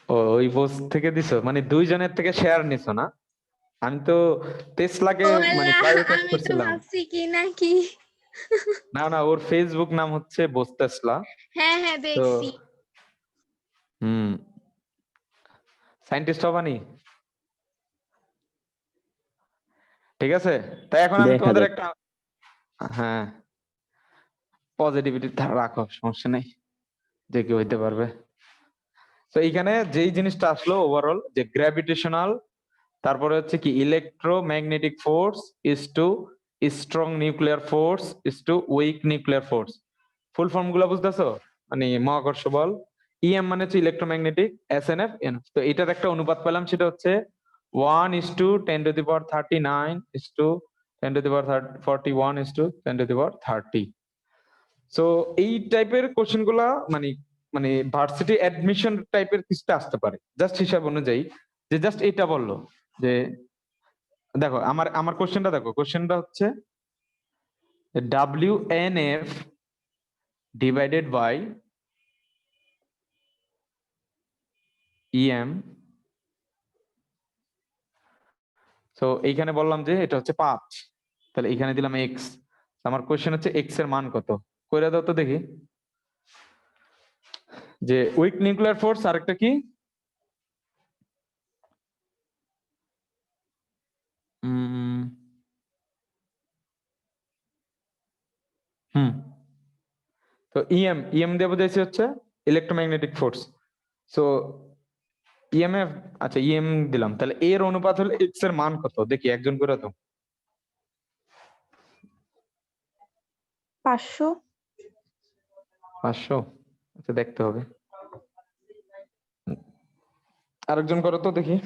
ও ওই বোস থেকে দিছো, মানে দুইজনের থেকে শেয়ার নিছো না? আমি তো টেসলাকে ও মানে আল্লাহ, প্রাইভেট আমি তো করছিলাম। ভাবছি কি নাকি। না না, ওর ফেসবুক নাম হচ্ছে বোস টেসলা। হ্যাঁ তো দেখছি। সায়েন্টিস্ট হবানি, ঠিক আছে? তাই এখন আমি দেখা তোমাদের যাক। একটা, হ্যাঁ, পজিটিভিটি রাখো, সমস্যা নেই, যে কেউ হইতে পারবে। তো এইখানে যেই জিনিসটা আসলো ওভারঅল, যে গ্র্যাভিটেশনাল, তারপরে হচ্ছে কি electromagnetic force is to strong nuclear force is to weak nuclear force. Full form গুলা বুঝতেছো? মানে মহাকর্ষ বল, ইএম মানে হচ্ছে ইলেকট্রোম্যাগনেটিক, SNF NF। তো এটার একটা অনুপাত পেলাম, সেটা হচ্ছে 1:10⁻39 10⁻41 সো এই টাইপের কোশ্চেন গুলা মানে মানে ভার্সিটি অ্যাডমিশন টাইপের কিছুটা আসতে পারে, জাস্ট হিসাব অনুযায়ী। যে জাস্ট এটা বললো যে, দেখো আমার আমার কোশ্চেনটা দেখো, কোশ্চেনটা হচ্ছে WNF ডিভাইডেড বাই EM। তো এইখানে বললাম যে এটা হচ্ছে 5, তাহলে এখানে দিলাম x। আমার কোশ্চেন হচ্ছে x এর মান কত, কইরা দাও তো দেখি। যে উইক নিউক্লিয়ার ফোর্স আরেকটা কি, তো EM দিয়ে বোঝাইছে হচ্ছে ইলেকট্রোম্যাগনেটিক ফোর্স। সো EMF, আচ্ছা EM দিলাম, তাহলে এর অনুপাত হলে x এর মান কত দেখি, একজন করে দাও। 500। 500, আচ্ছা দেখতে হবে। আরেকজন করো তো দেখি।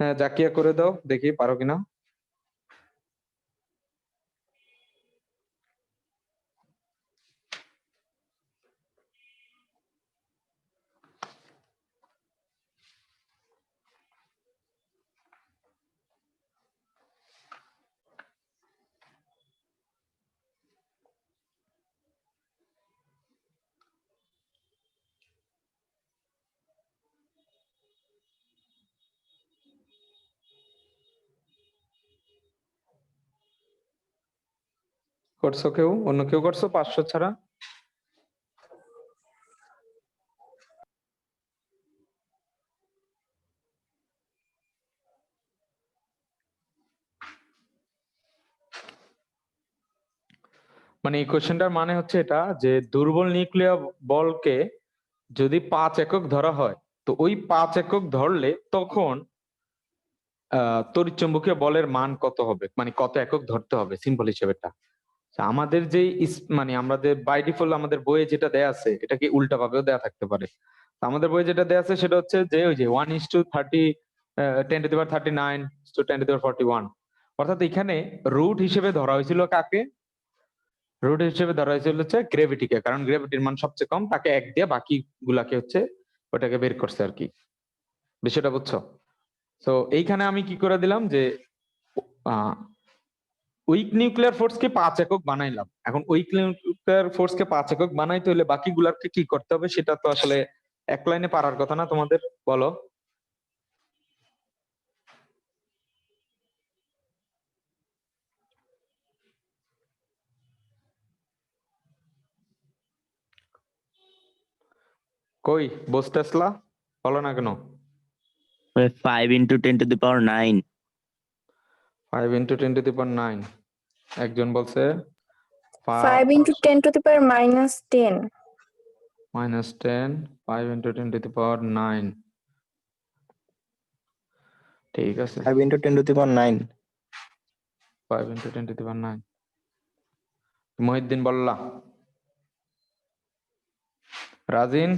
হ্যাঁ জাকিয়া করে দাও দেখি, পারো কিনা। করছো কেউ, অন্য কেউ করছো 500 ছাড়া? মানে এই কোশ্চেনটার মানে হচ্ছে এটা, যে দুর্বল নিউক্লিয়ার বলকে যদি 5 একক ধরা হয়, তো ওই 5 একক ধরলে তখন তড়িৎচুম্বকীয় বলের মান কত হবে, মানে কত একক ধরতে হবে, সিম্পল হিসেবেটা। আমাদের যে মানে আমাদের বাই ডিফল্ট আমাদের বইয়ে যেটা দেয়া আছে, এটা কি উল্টা ভাবেও দেয়া থাকতে পারে। তো আমাদের বইয়ে যেটা দেয়া আছে সেটা হচ্ছে যে ওই যে 1:30 10⁻39 অর্থাৎ এখানে রুট হিসেবে ধরা হয়েছিল কাকে? রুট হিসেবে ধরা হয়েছিল হচ্ছে গ্রেভিটিকে, কারণ গ্রেভিটির মান সবচেয়ে কম, তাকে 1 দিয়ে বাকি গুলাকে হচ্ছে ওটাকে বের করছে আর কি। বিষয়টা বুঝছো? তো এইখানে আমি কি করে দিলাম যে উইক নিউক্লিয়ার ফোর্স কে 5 একক বানাইলাম। এখন উইক নিউক্লিয়ার ফোর্স কে 5 একক বানাইতে হলে বাকি গুলাকে কি করতে হবে, সেটা তো আসলে এক লাইনে পারার কথা না তোমাদের, বলো। কই বোস টেসলা বলো না কেন? 5 into 10 to the power 9. 5 into 10 to the power 9, একজন বলছে 5 into 10 to the power minus 10. -10, 5 into 10 to the power 9, ঠিক আছে। 5 into 10 to the power 9. 5 into 10 to the power 9, Mohiuddin বললা। রাজিন,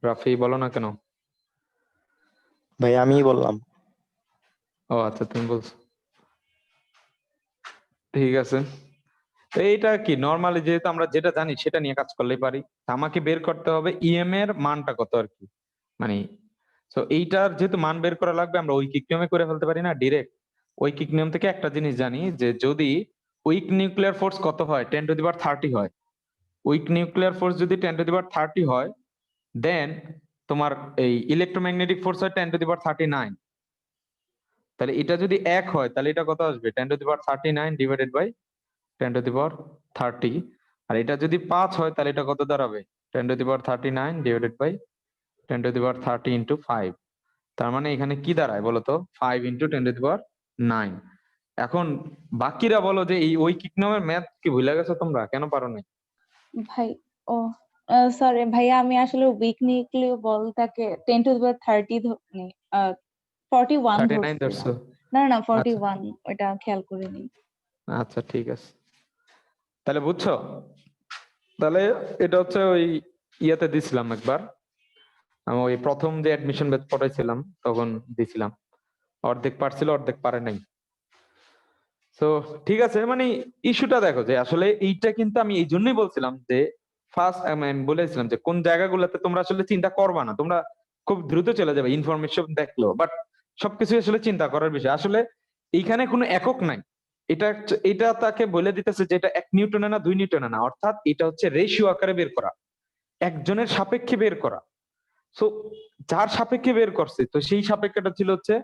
রাফি বলো না কেন? ভাই আমি বললাম। ও আচ্ছা, তুমি বলছো, ঠিক আছে। এইটা কি নরমালি যেহেতু আমরা যেটা জানি সেটা নিয়ে কাজ করলেই পারি। আমাকে বের করতে হবে ইএম এর মানটা কত আর কি, মানে তো এইটার যেহেতু মান বের করা লাগবে, আমরা ঐকিক নিয়মে করে ফেলতে পারি না ডিরেক্ট। ঐকিক নিয়ম থেকে একটা জিনিস জানি যে যদি উইক নিউক্লিয়ার ফোর্স কত হয়, 10 to the power 30 হয়। উইক নিউক্লিয়ার ফোর্স যদি 10 to the power 30 হয়, দেন তোমার এই ইলেকট্রোম্যাগনেটিক ফোর্স হয় 10 to the power 39। তাহলে এটা যদি 1 হয় তাহলে এটা কত আসবে, 10 to the power 39 divided by 10 to the power 30। আর এটা যদি 5 হয় তাহলে এটা কত দাঁড়াবে, 10 to the power 39 divided by 10 to the power 30 into 5। তার মানে এখানে কি দাঁড়ায় বলতো, 5 into 10 to the power 9। এখন বাকিরা বলো যে এই ঐকিক নিয়মের ম্যাথ কি ভুলে গেছো তোমরা, কেন পারো না? ভাই ও সরি ভাইয়া, আমি আসলে উইক নিউক্লিয় বলটাকে 10 to the power 30 41 39 ধরছিলাম। ধরছো? না না 41, ওটা খেয়াল করিনি। আচ্ছা ঠিক আছে, তাহলে বুঝছো। তাহলে এটা হচ্ছে ওই ইয়াতে দিছিলাম একবার, আমি ওই প্রথম যে অ্যাডমিশন ব্যাচ পড়াইছিলাম তখন দিছিলাম, অর্ধেক পারছিল অর্ধেক পারে নাই। তো ঠিক আছে, মানে ইস্যুটা দেখো যে আসলে এইটা কিন্তু আমি এই জন্যই বলছিলাম যে ফার্স্ট আমি বলেছিলাম যে কোন জায়গাগুলোতে তোমরা আসলে চিন্তা করবা না, তোমরা খুব দ্রুত চলে যাবে ইনফরমেশন দেখলো, বাট সবকিছু আসলে চিন্তা করার বিষয়। আসলে এইখানে কোনো একক নাই, এটা তাকে বলে দিতেছে যে এটা 1 নিউটনে না 2 নিউটনে না, অর্থাৎ এটা হচ্ছে রেশিও আকারে বের করা, একজনের সাপেক্ষে বের করা। সো যার সাপেক্ষে বের করছে, তো সেই সাপেক্ষটা ছিল হচ্ছে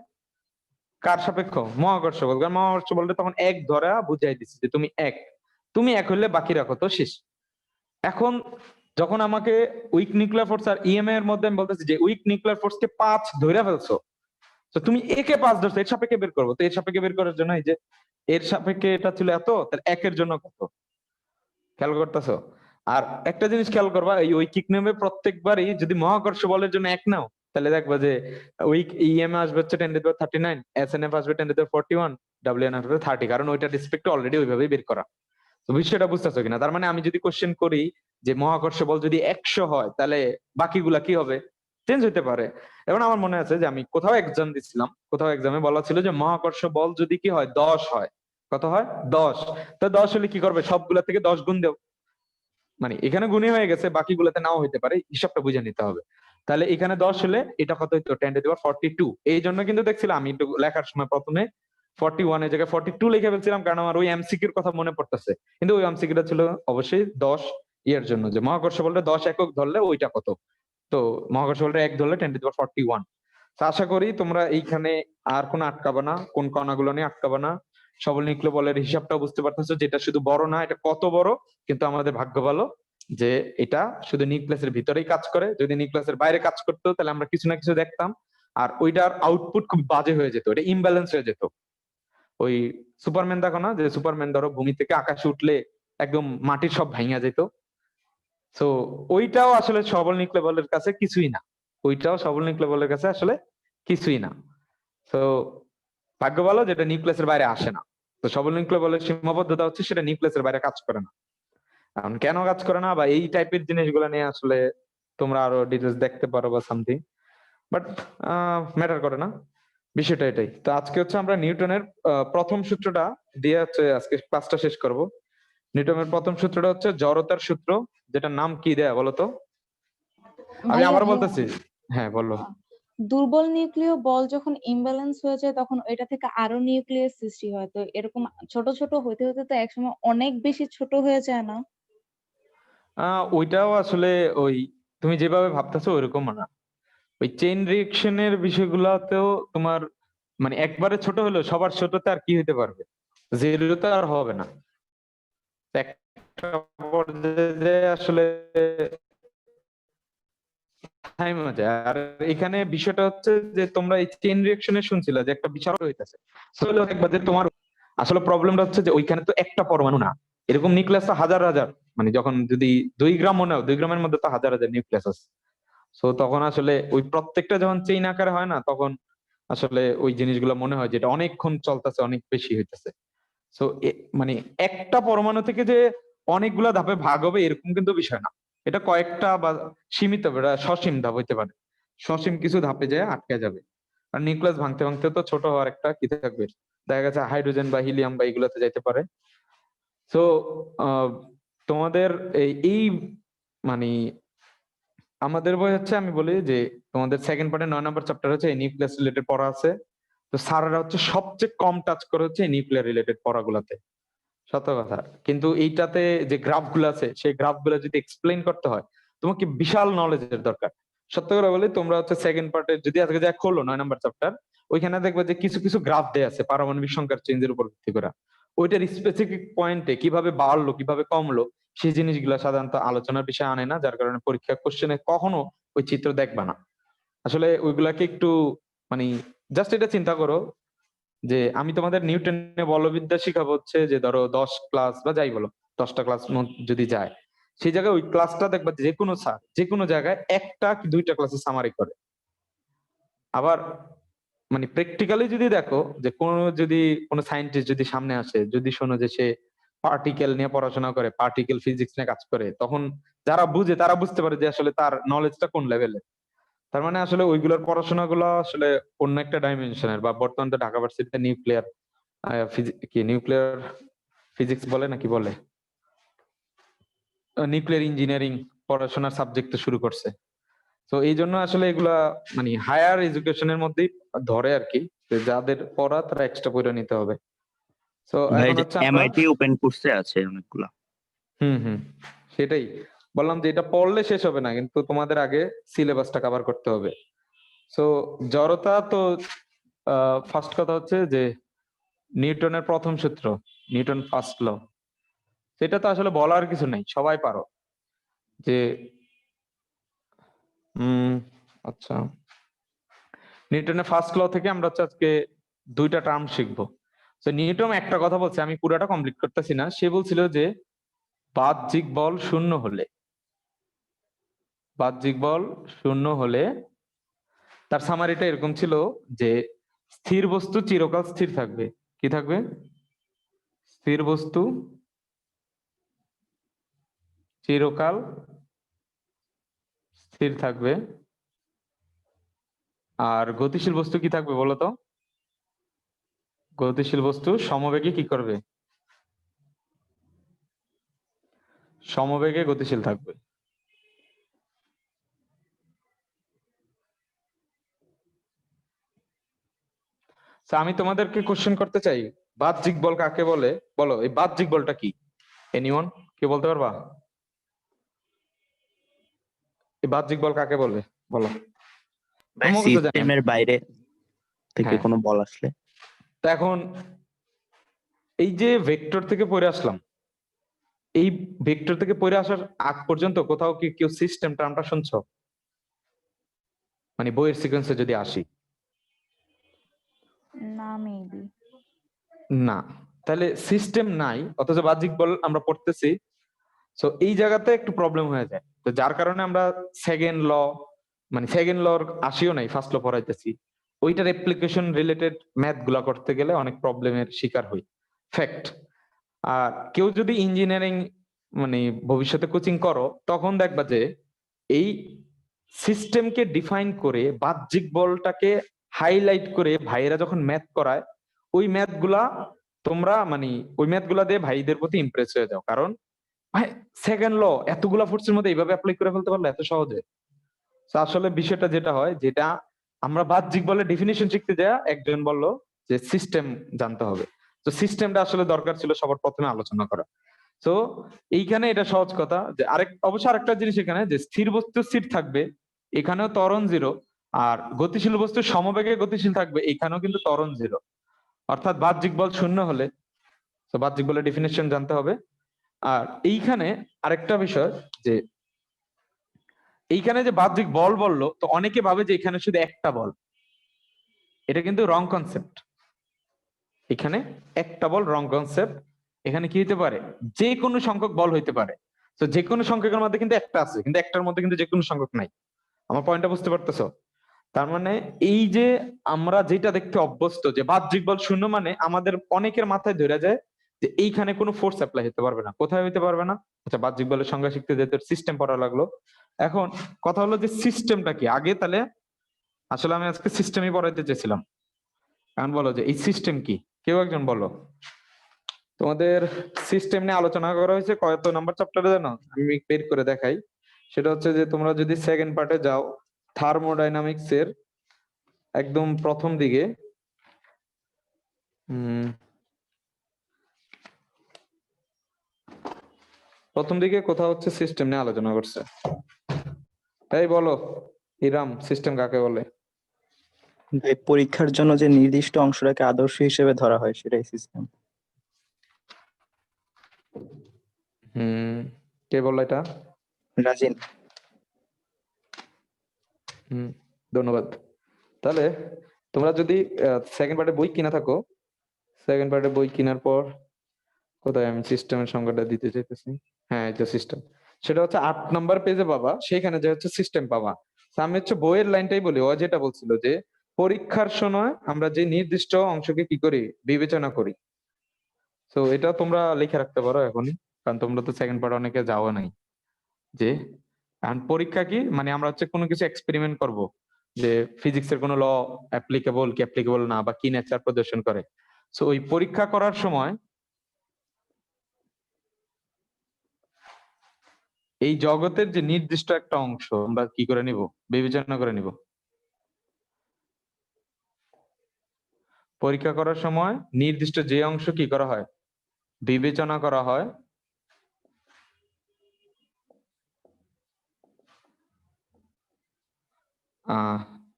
কার সাপেক্ষ, মহাকর্ষ বল। কারণ মহাকর্ষ বলতে তখন 1 ধরা বুঝাই দিচ্ছে যে তুমি এক হইলে বাকি রাখো, তো শেষ। এখন যখন আমাকে উইক নিউক্লিয়ার ফোর্স আর ইএমএ এর মধ্যে আমি বলতেছি যে উইক নিউক্লিয়ার ফোর্স কে 5 ধরে ফেলছো, তো তুমি একে 5 ধরছো, এর সাপেক্ষে বের করবো, তো এর সাপেক্ষে বের করার জন্য এই যে এর সাপেক্ষে এটা ছিল এত, তাহলে 1 এর জন্য কত, খেয়াল করতেছো? আর একটা জিনিস খেয়াল করবা, এই ঐকিক নিয়মে প্রত্যেকবারই যদি মহাকর্ষ বলের জন্য 1 নাও, তাহলে দেখবা যে উইক ইএমএ আসবে হচ্ছে 10 to the power 39, এসএনএফ আসবে 10 to the power 41, ডব্লিউএন আসবে 30, কারণ ওইটা রেসপেক্ট অলরেডি ওইভাবেই বের করা। তো বিষয়টা বুঝতেছো কিনা? তার মানে আমি যদি কোশ্চেন করি যে মহাকর্ষ বল যদি 100 হয় তাহলে বাকিগুলা কি হবে, চেঞ্জ হতে পারে। এখন আমার মনে আছে যে আমি কোথাও এক্সাম দিছিলাম, কোথাও এক্সামে বলা ছিল যে মহাকর্ষ বল যদি কি হয় 10 হয়, কত হয় 10, তো 10 হলে কি করবে, সবগুলা থেকে 10 গুণ দেও, মানে এখানে গুণই হয়ে গেছে, বাকিগুলোতে নাও হইতে পারে, হিসাবটা বুঝে নিতে হবে। তাহলে এখানে 10 হলে এটা কত হইতো, 10 to the power 42। এই জন্য কিন্তু দেখছিলাম আমি একটু লেখার সময় প্রথমে 41 এর জায়গায় 42 লিখে ফেলছিলাম, কারণ আমার ওই এমসিকিউর কথা মনে পড়তেছে। কিন্তু ওই এমসিকিউটা ছিল অবশ্যই 10 ইয়ের জন্য, যে মহাকর্ষ বলতে 10 একক ধরলে ওইটা কত। তো মহাকর্ষ বলতে 1 ধরলে 10 to the power 41। তো আশা করি তোমরা এইখানে আর কোনো আটকাবা না, কোন কণাগুলো নিয়ে আটকাবা না। সবল নিউক্লিয় বলের হিসাবটাও বুঝতে পারতেছো, যেটা শুধু বড় না, এটা কত বড়। কিন্তু আমাদের ভাগ্য ভালো যে এটা শুধু নিউক্লিয়াসের ভিতরেই কাজ করে, যদি নিউক্লিয়াসের বাইরে কাজ করতো তাহলে আমরা কিছু না কিছু দেখতাম, আর ওইটার আউটপুট খুব বাজে হয়ে যেত, এটা ইমব্যালেন্স হয়ে যেত। ওই সুপারম্যান দেখো না, যে সুপারম্যান ধরো ভূমি থেকে আকাশে উঠলে একদম মাটির সব ভাঙা যেত, তো ওইটাও আসলে সবল নিউক্লিয় বলের কাছে কিছুই না, ওইটাও সবল নিউক্লিয় বলের কাছে আসলে কিছুই না। তো ভাগ্য ভালো যেটা নিউক্লিয়াসের বাইরে আসে না। তো সবল নিউক্লিয় বলের সীমাবদ্ধতা হচ্ছে সেটা নিউক্লিয়াসের বাইরে কাজ করে না। এখন কেন কাজ করে না বা এই টাইপের জিনিসগুলো নিয়ে আসলে তোমরা আরো ডিটেলস দেখতে পারো বা সামথিং, বাট ম্যাটার করে না, বিষয়টা এটাই। তো আজকে হচ্ছে আমরা নিউটনের প্রথম সূত্রটা দিয়ে হচ্ছে আজকে ক্লাসটা শেষ করব। নিউটনের প্রথম সূত্রটা হচ্ছে জড়তার সূত্র, যেটার নাম কি দেয়া বলতো? আমি ভাইয়া, আবার বলতেছি, হ্যাঁ বললো। দুর্বল নিউক্লিয় বল যখন ইমব্যালেন্স হয়ে যায় তখন ওইটা থেকে আরো নিউক্লিয়াস সৃষ্টি হয়। তো এরকম ছোট ছোট হইতে হইতে তো একসময় অনেক বেশি ছোট হয়ে যায় না? ওইটাও আসলে ওই তুমি যেভাবে ভাবতেছো ওইরকম না, ওই চেইন রিঅ্যাকশনের বিষয়গুলোতেও তোমার মানে একবারে ছোট হলেও সবার ছোটতে আর কি হইতে পারবে, জিরোতে আর হবে না। একটা পর্যায়ে আসলে টাইম যায়। আর এখানে বিষয়টা হচ্ছে যে তোমরা এই চেইন রিঅ্যাকশনে শুনছিলা যে একটা বিশাল হইতাছে, তাহলে দেখবা যে তোমার আসলে প্রবলেমটা হচ্ছে যে ওইখানে তো একটা পরমাণু না, এরকম নিউক্লিয়াস তো হাজার হাজার, মানে যখন যদি 2 গ্রাম মনে হয় 2 গ্রামের মধ্যে তো হাজার হাজার নিউক্লিয়াস আছে। সো তখন আসলে ওই প্রত্যেকটা যখন চেইন আকারে হয় না, তখন আসলে ওই জিনিসগুলো মনে হয় যেটা অনেকক্ষণ চলতেছে, অনেক বেশি হইতেছে। সো মানে একটা পরমাণু থেকে যে অনেকগুলা ধাপে ভাগ হবে এরকম কিন্তু বিষয় না, এটা কয়েকটা বা সীমিত, এটা সসীম ধাপ হইতে পারে, সসীম কিছু ধাপে যায় আটকে যাবে। আর নিউক্লিয়াস ভাঙতে ভাঙতে তো ছোট হওয়ার একটা কি থাকবে, দেখা গেছে হাইড্রোজেন বা হিলিয়াম বা এগুলোতে যাইতে পারে। সো তোমাদের এই মানে আমাদের বই হচ্ছে, আমি বলি যে তোমাদের সেকেন্ড পার্টে 9 নম্বর চ্যাপ্টার হচ্ছে নিউক্লিয়াস রিলেটেড পড়া আছে। তো স্যাররা হচ্ছে সবচেয়ে কম টাচ করে হচ্ছে নিউক্লিয়ার রিলেটেড পড়াগুলোতে, সত্য কথা। কিন্তু এইটাতে যে গ্রাফ গুলো আছে সেই গ্রাফ গুলো যদি এক্সপ্লেইন করতে হয়, তোমাকে বিশাল নলেজের দরকার। সত্য করে বলি, তোমরা হচ্ছে সেকেন্ড পার্টে যদি আজকে যা খোলো 9 নম্বর চ্যাপ্টার, ওইখানে দেখবে যে কিছু কিছু গ্রাফ দেয়া আছে পারমাণবিক সংখ্যার চেঞ্জের উপর ভিত্তি করে, ওইটার স্পেসিফিক পয়েন্টে কিভাবে বাড়লো কিভাবে কমলো সেই জিনিসগুলো সাধারণত আলোচনার বিষয় আনে না, যার কারণে পরীক্ষা কোশ্চেনে কখনো ওই চিত্র দেখবা না। আসলে ওইগুলাকে একটু মানে জাস্ট এটা চিন্তা করো যে আমি তোমাদের নিউটনের বলবিদ্যা শিখাবো হচ্ছে যে ধরো 10 ক্লাস বা যাই বলো 10টা ক্লাস যদি যায়, সেই জায়গায় ওই ক্লাসটা দেখবা যে কোনো স্যার যে কোনো জায়গায় একটা কি 2টা ক্লাসে সামারি করে। আবার মানে প্র্যাকটিক্যালি যদি দেখো যে কোনো সায়েন্টিস্ট যদি সামনে আসে, যদি শোনো যে সে পার্টিকেল নিয়ে পড়াশোনা করে, পার্টিকেল ফিজিক্স নিয়ে কাজ করে, তখন যারা বুঝে তারা বুঝতে পারে যে আসলে তার নলেজটা কোন লেভেলে। তার মানে আসলে ওইগুলোর পড়াশোনাগুলো আসলে অন্য একটা ডাইমেনশনের, বা বর্তমানে তো ঢাকা ভার্সিটিতে নিউক্লিয়ার ফিজিক্স বলে নাকি বলে, নিউক্লিয়ার ইঞ্জিনিয়ারিং পড়াশোনার সাবজেক্ট শুরু করছে। তো এই জন্য আসলে এগুলা মানে হায়ার এডুকেশনের মধ্যেই ধরে আর কি, যে যাদের পড়া তারা এক্সট্রা পড়ে নিতে হবে। তো ভাই এখন যে হচ্ছে আমরা এমআইটি ওপেন কোর্সে আছে অনেকগুলা। হুম সেটাই বললাম যে এটা পড়লে শেষ হবে না, কিন্তু তোমাদের আগে সিলেবাসটা কভার করতে হবে। সো জড়তা তো ফার্স্ট কথা হচ্ছে যে নিউটনের প্রথম সূত্র, নিউটন ফার্স্ট ল, সেটা তো আসলে বলার কিছু নাই, সবাই পারো যে আচ্ছা নিউটনের ফার্স্ট ল থেকে আমরা হচ্ছে আজকে 2টা টার্ম শিখবো। তো নিউটন একটা কথা বলছে, আমি পুরোটা কমপ্লিট করতেছি না, সে বলছিল যে বাহ্যিক বল শূন্য হলে, বাহ্যিক বল শূন্য হলে তার সামারিটা এরকম ছিল যে স্থির বস্তু চিরকাল স্থির থাকবে। কি থাকবে? স্থির বস্তু চিরকাল স্থির থাকবে। আর গতিশীল বস্তু কি থাকবে বলতো? গতিশীল বস্তু সমবেগে কি করবে? সমবেগে গতিশীল থাকবে। আমি তোমাদেরকে কোশ্চেন করতে চাই, বাহ্যিক বল কাকে বলে? বলো, এই বাহ্যিক বলটা কি? এনিওয়ান, কে বলতে পারবা? এই বাহ্যিক বল কাকে বলে বলো? ভাই মুখস্থ জানি আমি। সিস্টেমের বাইরে থেকে হ্যাঁ। কোনো বল আসলে। তো এখন এই যে ভেক্টর থেকে পড়ে আসলাম, এই ভেক্টর থেকে পড়ে আসার আগ পর্যন্ত কোথাও কি কেউ সিস্টেম টার্মটা শুনছো? মানে বইয়ের সিকোয়েন্সে যদি আসি, না মেবি। না, তাহলে সিস্টেম নাই, অথচ বাহ্যিক বল আমরা পড়তেছি। সো এই জায়গাতে একটু প্রবলেম হয়ে যায়, তো যার কারণে আমরা সেকেন্ড ল, মানে সেকেন্ড লর আসিও নাই, ফার্স্ট ল পড়াইতেছি, ওইটার অ্যাপ্লিকেশন রিলেটেড ম্যাথ গুলা করতে গেলে অনেক প্রবলেমের শিকার হই, ফ্যাক্ট। আর কেউ যদি ইঞ্জিনিয়ারিং মানে ভবিষ্যতে কোচিং করো, তখন দেখবা যে এই সিস্টেমকে ডিফাইন করে বাহ্যিক বলটাকে হাইলাইট করে ভাইয়েরা যখন ম্যাথ করায়, ওই ম্যাথ গুলা তোমরা মানে ওই ম্যাথ গুলা দিয়ে ভাইদের প্রতি ইমপ্রেস হয়ে যাও, কারণ ভাই সেকেন্ড ল এতগুলা ফোর্সের মধ্যে এইভাবে অ্যাপ্লাই করে ফেলতে পারলো এত সহজে। তো আসলে বিষয়টা যেটা হয়, যেটা আমরা বাহ্যিক বলে ডেফিনিশন শিখতে যাই, একজন বললো যে সিস্টেম জানতে হবে। তো সিস্টেমটা আসলে দরকার ছিল সবার প্রথমে আলোচনা করা। তো এইখানে এটা সহজ কথা যে অবশ্য আরেকটা জিনিস এখানে, যে স্থির বস্তু স্থির থাকবে, এখানেও ত্বরণ জিরো। আর গতিশীল বস্তু সমবেগে গতিশীল থাকবে, এখানেও কিন্তু ত্বরণ জিরো। অর্থাৎ বাহ্যিক বল শূন্য হলে, তো বাহ্যিক বলের ডেফিনেশন জানতে হবে। আর এইখানে আরেকটা বিষয় যে এইখানে যে বাহ্যিক বল বললো, তো অনেকে ভাবে যে এখানে শুধু একটা বল। এটা কিন্তু রং কনসেপ্ট। এখানে একটা বল রং কনসেপ্ট। এখানে কি হইতে পারে, যে কোনো সংখ্যক বল হইতে পারে। তো যে কোনো সংখ্যকের মধ্যে কিন্তু একটা আছে, কিন্তু একটার মধ্যে কিন্তু যে কোনো সংখ্যক নাই। আমার পয়েন্টটা বুঝতে পারতেছো? তার মানে এই যে আমরা যেটা দেখতে অভ্যস্ত যে বাহ্যিক বল শূন্য, মানে আমাদের অনেকের মাথায় ধরে যায় যে এইখানে কোনো ফোর্স অ্যাপ্লাই হতে পারবে না। কোথায় হইতে পারবে না? আচ্ছা, বাহ্যিক বলের সংজ্ঞা শিখতে যেতে সিস্টেম পড়া লাগলো। এখন কথা হলো যে সিস্টেমটা কি আগে, তাহলে আসলে আমি আজকে সিস্টেমই পড়াইতে চেয়েছিলাম। এখন বলো যে এই সিস্টেম কি, কেউ একজন বলো। তোমাদের সিস্টেম নিয়ে আলোচনা করা হয়েছে কত নাম্বার চ্যাপ্টারে জানো? আমি বের করে দেখাই। সেটা হচ্ছে যে তোমরা যদি সেকেন্ড পার্টে যাও, থার্মোডাইনামিক্স এর একদম প্রথম দিকে, প্রথম দিকে কোথাও হচ্ছে সিস্টেম নিয়ে আলোচনা করছে। এই বলো ইরাম, সিস্টেম কাকে বলে? ভাই পরীক্ষার জন্য যে নির্দিষ্ট অংশটাকে আদর্শ হিসেবে ধরা হয় সেটাই সিস্টেম। কে বললো এটা? রাজিন। ধন্যবাদ। তাহলে তোমরা যদি সেকেন্ড পার্টে বই কিনা থাকো, সেকেন্ড পার্টে বই কেনার পর কোথায় আমি সিস্টেমের সংজ্ঞাটা দিতে চাইতেছি, হ্যাঁ এটা সিস্টেম, সেটা হচ্ছে 8 নাম্বার পেজে পাবা। সেখানে যে হচ্ছে সিস্টেম পাবা। আমি হচ্ছে বইয়ের লাইনটাই বলি, ও যেটা বলছিল যে পরীক্ষার সময় আমরা যে নির্দিষ্ট অংশকে কি করি, বিবেচনা করি। তো এটা তোমরা লিখে রাখতে পারো এখনই, কারণ তোমরা তো সেকেন্ড পার্ট অনেকে যাওয়া নাই। যে এখন পরীক্ষা কি, মানে আমরা হচ্ছে কোনো কিছু এক্সপেরিমেন্ট করব, যে ফিজিক্সের কোনো ল অ্যাপ্লিকেবল কি অ্যাপ্লিকেবল না, বা কি নেচার প্রদর্শন করে। সো ওই পরীক্ষা করার সময় এই জগতের যে নির্দিষ্ট একটা অংশ আমরা কি করে নিব, বিবেচনা করে নিব। পরীক্ষা করার সময় নির্দিষ্ট যে অংশ কি করা হয়, বিবেচনা করা হয়।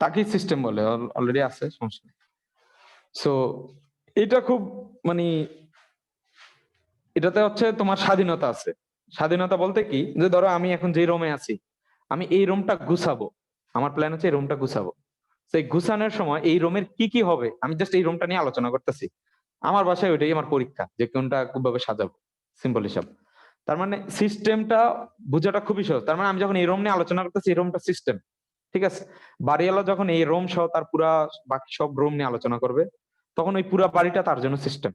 তাকেই সিস্টেম বলে, অলরেডি আছে, সমস্যা নেই। সো এটা খুব মানে এটাতে হচ্ছে তোমার স্বাধীনতা আছে। স্বাধীনতা বলতে কি, যে ধরো আমি এখন যে রুমে আছি, আমি এই রুমটা গুছাবো, আমার প্ল্যান হচ্ছে এই রুমটা গুছাবো। সেই গুছানোর সময় এই রুমের কি কি হবে, আমি জাস্ট এই রুমটা নিয়ে আলোচনা করতেছি। আমার বাসায় ওইটাই আমার পরীক্ষা, যে কোনটা কিভাবে সাজাবো, সিম্পল হিসাব। তার মানে সিস্টেমটা বোঝাটা খুবই সহজ। তার মানে আমি যখন এই রুম নিয়ে আলোচনা করতেছি, এই রুমটা সিস্টেম, ঠিক আছে। বাড়িওয়ালা যখন এই রুম সহ তার পুরা বাকি সব রুম নিয়ে আলোচনা করবে, তখন ওই পুরা বাড়িটা তার জন্য সিস্টেম।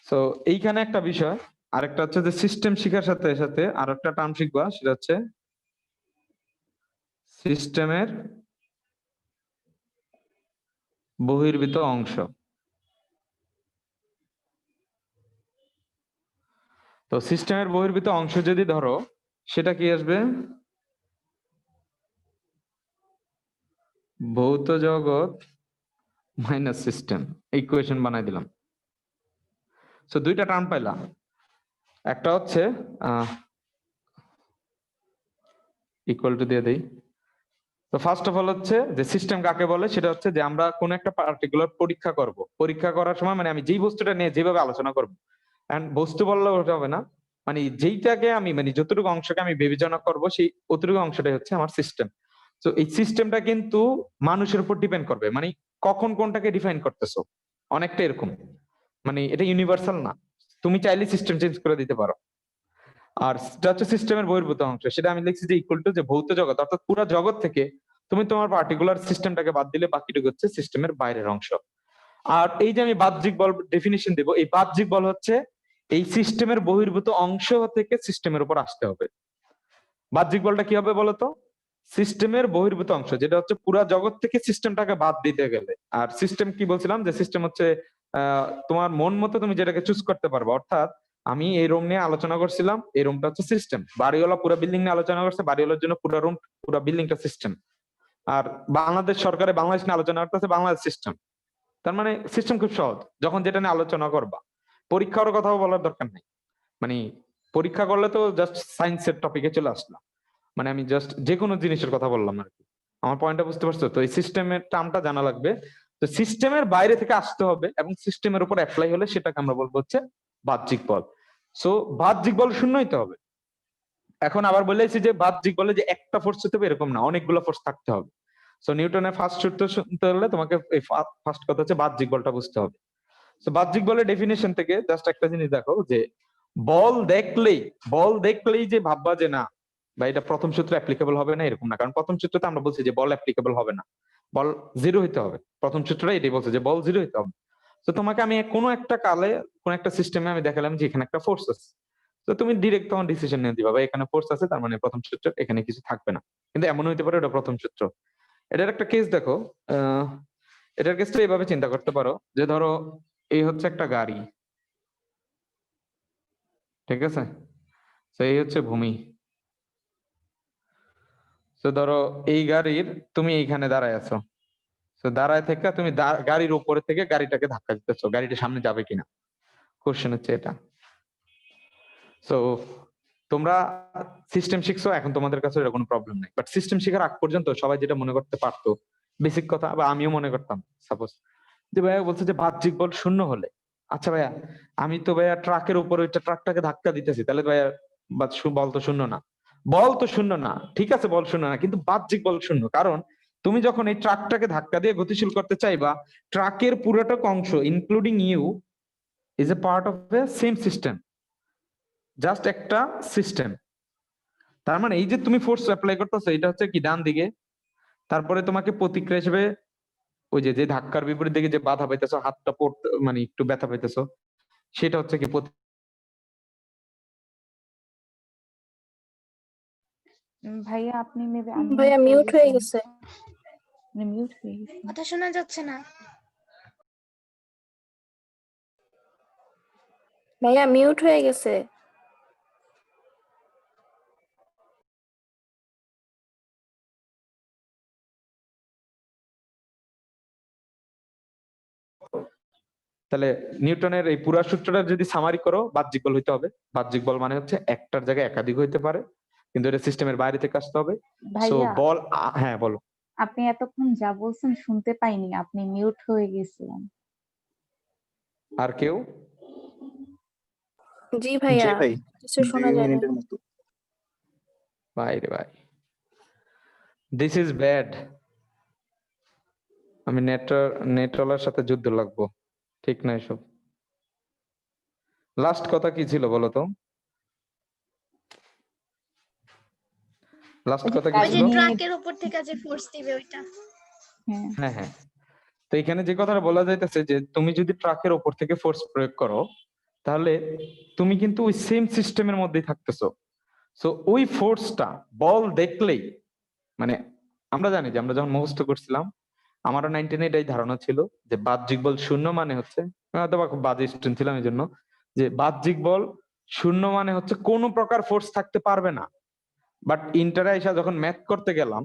তো এইখানে একটা বিষয়, আরেকটা হচ্ছে যে সিস্টেম শিখার সাথে সাথে আর একটা টার্ম শিখবা, সেটা হচ্ছে সিস্টেমের বহির্ভূত অংশ। তো সিস্টেমের বহির্ভূত অংশ যদি ধরো, সেটা কি আসবে, ভৌত জগৎ মাইনাস সিস্টেম, ইকুয়েশন বানাই দিলাম। তো দুইটা টার্ম পাইলাম। একটা হচ্ছে ইকুয়াল টু দিয়ে দেই। তো ফার্স্ট অফ অল হচ্ছে যে সিস্টেম কাকে বলে, সেটা হচ্ছে যে আমরা কোন একটা পার্টিকুলার পরীক্ষা করব। পরীক্ষা করার সময় মানে আমি যেই বস্তুটা নিয়ে যেভাবে আলোচনা করব, এন্ড বস্তু বললে ওটা হবে না, মানে যেইটাকে আমি মানে যতটুকু অংশকে আমি বিবেচনা করব, সেই অতটুকু অংশটাই হচ্ছে আমার সিস্টেম। তো এই সিস্টেমটা কিন্তু মানুষের উপর ডিপেন্ড করবে, মানে কখন কোনটাকে ডিফাইন করতেছো, অনেকটা এরকম। মানে এটা ইউনিভার্সাল না, তুমি চাইলে সিস্টেম চেঞ্জ করে দিতে পারো। আর সেটা হচ্ছে সিস্টেমের বহির্ভূত অংশ, সেটা আমি লিখছি যে ইকুয়াল টু যে ভৌত জগৎ, অর্থাৎ পুরো জগৎ থেকে তুমি তোমার পার্টিকুলার সিস্টেমটাকে বাদ দিলে বাকিটুকু হচ্ছে সিস্টেমের বাইরের অংশ। আর এই যে আমি বাহ্যিক বল ডেফিনিশন দেব, এই বাহ্যিক বল হচ্ছে এই সিস্টেমের বহির্ভূত অংশ থেকে সিস্টেমের উপর আসতে হবে। বাহ্যিক বলটা কি হবে বলতো, সিস্টেমের বহির্ভূত অংশ, যেটা হচ্ছে পুরা জগৎ থেকে সিস্টেমটাকে বাদ দিতে গেলে। আর সিস্টেম কি বলছিলাম, যে সিস্টেম হচ্ছে তোমার মন মতো তুমি যেটাকে চুজ করতে পারবে। অর্থাৎ আমি এই রুম নিয়ে আলোচনা করছিলাম, এই রুমটা হচ্ছে সিস্টেম। বাড়িওয়ালা পুরো বিল্ডিং নিয়ে আলোচনা করছে, বাড়িওয়ালার জন্য পুরো রুম পুরো বিল্ডিংটা সিস্টেম। আর বাংলাদেশ সরকারে বাংলাদেশ নিয়ে আলোচনা করতেছে, বাংলাদেশ সিস্টেম। তার মানে সিস্টেম খুব সহজ, যখন যেটা নিয়ে আলোচনা করবা। পরীক্ষার কথাও বলার দরকার নেই, মানে পরীক্ষা করলে তো জাস্ট সায়েন্সের টপিকে চলে আসলাম, মানে আমি জাস্ট যে কোনো জিনিসের কথা বললাম আর কি। আমার পয়েন্টটা বুঝতে পারছো? তো এই সিস্টেমের টার্মটা জানা লাগবে। তো সিস্টেমের বাইরে থেকে আসতে হবে এবং সিস্টেমের উপর অ্যাপ্লাই হলে সেটাকে আমরা বলবো হচ্ছে বাহ্যিক বল। সো বাহ্যিক বল শূন্য হইতে হবে। এখন আবার বলেছি যে বাহ্যিক বলে যে একটা ফোর্স হতে হবে এরকম না, অনেকগুলো ফোর্স থাকতে হবে। সো নিউটনের ফার্স্ট সূত্র শুনতে হলে তোমাকে এই ফার্স্ট কথা হচ্ছে বাহ্যিক বলটা বুঝতে হবে। তো বাহ্যিক বলের ডেফিনেশন থেকে জাস্ট একটা জিনিস দেখো যে বল দেখলেই যে ভাববা যে না বা এটা প্রথম সূত্র অ্যাপ্লিকেবল হবে না, এরকম না। কারণ প্রথম সূত্রতে আমরা বলছি যে বল অ্যাপ্লিকেবল হবে না, বল জিরো হইতে হবে। প্রথম সূত্রটা এটাই বলছে যে বল জিরো হইতে হবে। তো তোমাকে আমি কোনো একটা কালে কোনো একটা সিস্টেমে আমি দেখালাম যে এখানে একটা ফোর্স আছে, তো তুমি ডিরেক্ট তখন ডিসিশন নিয়ে দিবা ভাই এখানে ফোর্স আছে, তার মানে প্রথম সূত্র এখানে কিছু থাকবে না। কিন্তু এমন হইতে পারে ওটা প্রথম সূত্র। এটার একটা কেস দেখো, এটার কেসটা এইভাবে চিন্তা করতে পারো যে ধরো এই হচ্ছে একটা গাড়ি, ঠিক আছে, তো এই হচ্ছে ভূমি। তো ধরো এই গাড়ির তুমি এইখানে দাঁড়ায় আছো, তো দাঁড়ায় থেকে তুমি গাড়ির উপরে থেকে গাড়িটাকে ধাক্কা দিতেছো, গাড়িটা সামনে যাবে কিনা, কোশ্চেন হচ্ছে এটা। সো তোমরা সিস্টেম শিখছো, এখন তোমাদের কাছে এরকম কোনো প্রবলেম নাই। বাট সিস্টেম শেখার আগ পর্যন্ত সবাই যেটা মনে করতে পারতো, বেসিক কথা, বা আমিও মনে করতাম সাপোজ যে ভাইয়া বলছে যে বাহ্যিক বল শূন্য হলে, আচ্ছা ভাইয়া আমি তো ভাইয়া ট্রাকের উপরে ওইটা ট্রাকটাকে ধাক্কা দিতেছি, তাহলে ভাইয়া বল তো শূন্য না। বল তো শূন্য না, ঠিক আছে বল শূন্য না, কিন্তু বাহ্যিক বল শূন্য। কারণ তুমি যখন এই ট্রাকটাকে ধাক্কা দিয়ে গতিশীল করতে চাইবা, ট্রাকের পুরোটা অংশ including you is a part of a same system, just একটা সিস্টেম। তার মানে এই যে তুমি ফোর্স অ্যাপ্লাই করতেছো এটা হচ্ছে কি ডান দিকে, তারপরে তোমাকে প্রতিক্রিয়া হিসেবে ওই যে ধাক্কার বিপরীত দিকে যে বাধা পাইতেছো, হাতটা পড়তে মানে একটু ব্যথা পাইতেছো, সেটা হচ্ছে কি ভাইয়া আপনি মেবি ভাইয়া মিউট হয়ে গেছে। মিউট হয়ে গেছে। কথা শোনা যাচ্ছে না। ভাইয়া মিউট হয়ে গেছে। তাহলে নিউটনের এই পুরা সূত্রটা যদি সামারি করো, বাহ্যিক বল হইতে হবে। বাহ্যিক বল মানে হচ্ছে একটার জায়গায় একাধিক হইতে পারে, কিন্তু এটা সিস্টেমের বাইরে থেকে আসতে হবে। সো ভাইয়া বল, হ্যাঁ বলো। আপনি এতক্ষণ যা বলছেন শুনতে পাইনি, আপনি মিউট হয়ে গেছিলেন। আর কেউ? জি ভাইয়া, জি ভাই, কিছু শোনা 2 যায় না। মিনিটের মতো। ভাই রে ভাই, দিস ইজ ব্যাড। আমি নেটওয়ালার সাথে যুদ্ধ লাগবো, ঠিক না এসব। লাস্ট কথা কি ছিল বলো তো, লাস্ট কথা কি ওই যে ছিল? ট্রাকের উপর থেকে যে ফোর্স দিবে ওইটা। হ্যাঁ হ্যাঁ হ্যাঁ, তো এখানে যে কথাটা বলা যাইতেছে যে তুমি যদি ট্রাকের উপর থেকে ফোর্স প্রয়োগ করো, তাহলে তুমি কিন্তু ওই সেম সিস্টেমের মধ্যেই থাকতেছো। সো ওই ফোর্সটা বল দেখলেই, মানে আমরা জানি যে আমরা যখন মুখস্থ করছিলাম, আমারও 99 এটাই ধারণা ছিল যে বাহ্যিক বল শূন্য মানে হচ্ছে, আমি হয়তো বা খুব বাজে স্টুডেন্ট ছিলাম এই জন্য, যে বাহ্যিক বল শূন্য মানে হচ্ছে কোনো প্রকার ফোর্স থাকতে পারবে না। বাট ইন্টারে এসে যখন ম্যাথ করতে গেলাম,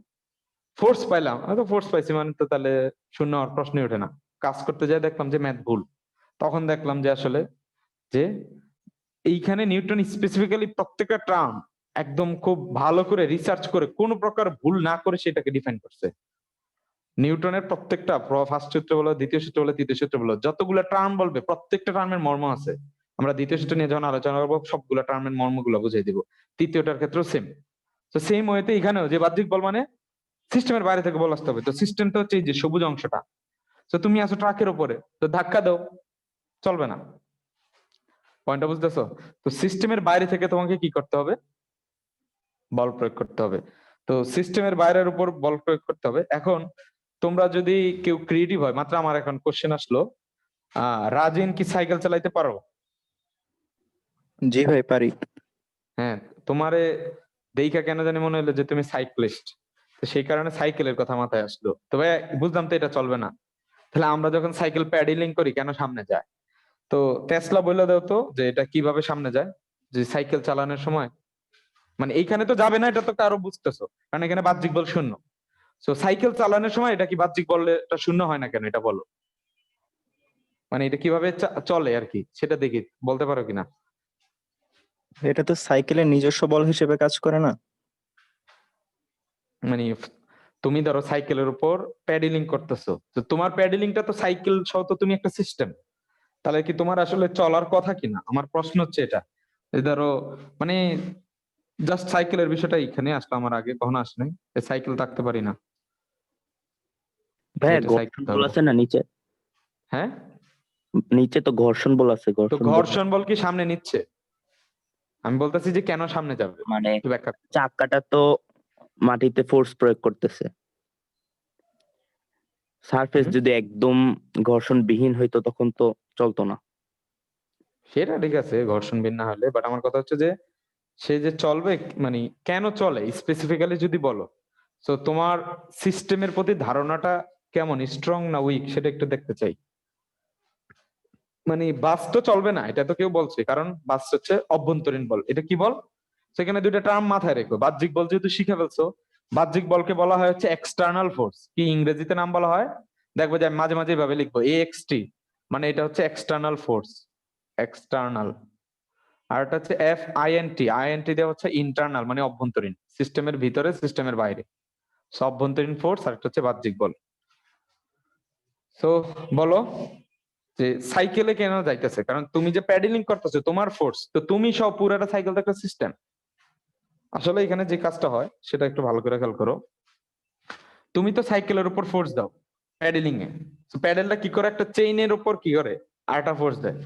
ফোর্স পাইলাম, হয়তো ফোর্স পাইছি মানে তো তাহলে শূন্য হওয়ার প্রশ্নই ওঠে না। কাজ করতে যাই দেখলাম যে ম্যাথ ভুল, তখন দেখলাম যে আসলে যে এইখানে নিউটন স্পেসিফিক্যালি প্রত্যেকটা টার্ম একদম খুব ভালো করে রিসার্চ করে কোনো প্রকার ভুল না করে সেটাকে ডিফাইন করছে। নিউটনের প্রত্যেকটা ফার্স্ট সূত্র বলো, দ্বিতীয় সূত্র বলো, তৃতীয় সূত্র বলো, যতগুলো টার্ম বলবে প্রত্যেকটা টার্মের মর্ম আছে। আমরা দ্বিতীয় সূত্র নিয়ে যখন আলোচনা করবো সবগুলো টার্মের মর্মগুলো বুঝিয়ে দিব। তৃতীয়টার ক্ষেত্রেও সেম। তো সেম ওয়েতে এখানেও যে বাহ্যিক বল মানে সিস্টেমের বাইরে থেকে বল আসতে হবে। তো সিস্টেমটা হচ্ছে এই যে সবুজ অংশটা। তো তুমি আছো ট্রাকের উপরে, তো ধাক্কা দাও, চলবে না। পয়েন্টটা বুঝতেছো? তো সিস্টেমের বাইরে থেকে তোমাকে কি করতে হবে? বল প্রয়োগ করতে হবে। তো সিস্টেমের বাইরের উপর বল প্রয়োগ করতে হবে। এখন তোমরা যদি কেউ ক্রিয়েটিভ হয়, মাত্র আমার এখন কোশ্চেন আসলো, রাজিন কি সাইকেল চালাইতে পারো? জি ভাই পারি। হ্যাঁ, তোমারে দেখা কেন জানি মনে হলো যে তুমি সাইক্লিস্ট, তো সেই কারণে সাইকেলের কথা মাথায় আসলো। তবে বুঝলাম তো এটা চলবে না। তাহলে আমরা যখন সাইকেল প্যাডেলিং করি কেন সামনে যায়? তো টেসলা বলে দাও তো যে এটা কিভাবে সামনে যায়, যে সাইকেল চালানোর সময়, মানে এইখানে তো যাবে না, এটা তো কারো বুঝতেছো, কারণ এখানে বাহ্যিক বল শূন্য। তো সাইকেল চালানোর সময় এটা কি বাহ্যিক বলে এটা শূন্য হয় না কেন, এটা বলো। মানে এটা কিভাবে চলে আর কি, সেটা দেখি বলতে পারো কিনা। এটা তো সাইকেলের নিজস্ব বল হিসেবে কাজ করে না। মানে তুমি ধরো সাইকেলের উপর প্যাডেলিং করতেছো, তো তোমার প্যাডেলিংটা তো সাইকেল সহ তো তুমি একটা সিস্টেম, তাহলে কি তোমার আসলে চলার কথা কিনা, আমার প্রশ্ন হচ্ছে এটা। ধরো মানে জাস্ট সাইকেলের বিষয়টা এখানে আসলো, আমার আগে কখনো আসে নাই। সাইকেল থাকতে পারি না, ভাইয়া এটা সাইকেল ঘর্ষণ বল আছে না নিচে? হ্যাঁ, নিচে তো ঘর্ষণ বল আছে, তো ঘর্ষণ বল ঘর্ষণ বল কি সামনে নিচ্ছে? আমি বলতেছি যে কেন সামনে যাবে, মানে একটু ব্যাখ্যা করো। চাকাটা তো মাটিতে ফোর্স প্রয়োগ করতেছে। সারফেস হুম, যদি একদম ঘর্ষণ বিহীন হইতো তখন তো চলতো না। সেটা ঠিক আছে ঘর্ষণ বিন না হলে, বাট আমার কথা হচ্ছে যে সে যে চলবে, মানে কেন চলে স্পেসিফিক্যালি যদি বলো, তো তোমার সিস্টেমের প্রতি ধারণাটা কেমন, স্ট্রং না উইক, সেটা একটু দেখতে চাই। মানে বাস তো চলবে না এটা তো কেউ বলছে, কারণ বাস হচ্ছে অভ্যন্তরীণ বল। এটা কি বল? সেখানে দুইটা টার্ম মাথায় রেখো। বাহ্যিক বল যেহেতু শিখে ফেলছো, বাহ্যিক বলকে বলা হয় হচ্ছে এক্সটার্নাল ফোর্স। কি ইংরেজিতে নাম বলা হয়? দেখবো যে আমি মাঝে মাঝে এভাবে লিখবো AXT, মানে এটা হচ্ছে এক্সটার্নাল ফোর্স, এক্সটার্নাল। আর এটা হচ্ছে FINT, INT দেওয়া হচ্ছে ইন্টারনাল, মানে অভ্যন্তরীণ, সিস্টেমের ভিতরে সিস্টেমের বাইরে। সো অভ্যন্তরীণ ফোর্স আর একটা হচ্ছে বাহ্যিক বল। সো বলো যে সাইকেলে কেন যাইতেছে? কারণ তুমি যে প্যাডেলিং করতেছো তোমার ফোর্স, তো তুমি সব পুরাটা সাইকেল তো একটা সিস্টেম। আসলে এখানে যে কাজটা হয় সেটা একটু ভালো করে খেয়াল করো। তুমি তো সাইকেলের উপর ফোর্স দাও প্যাডেলিং এ, তো প্যাডেলটা কি করে একটা চেইনের উপর কি করে আরেকটা ফোর্স দেয়।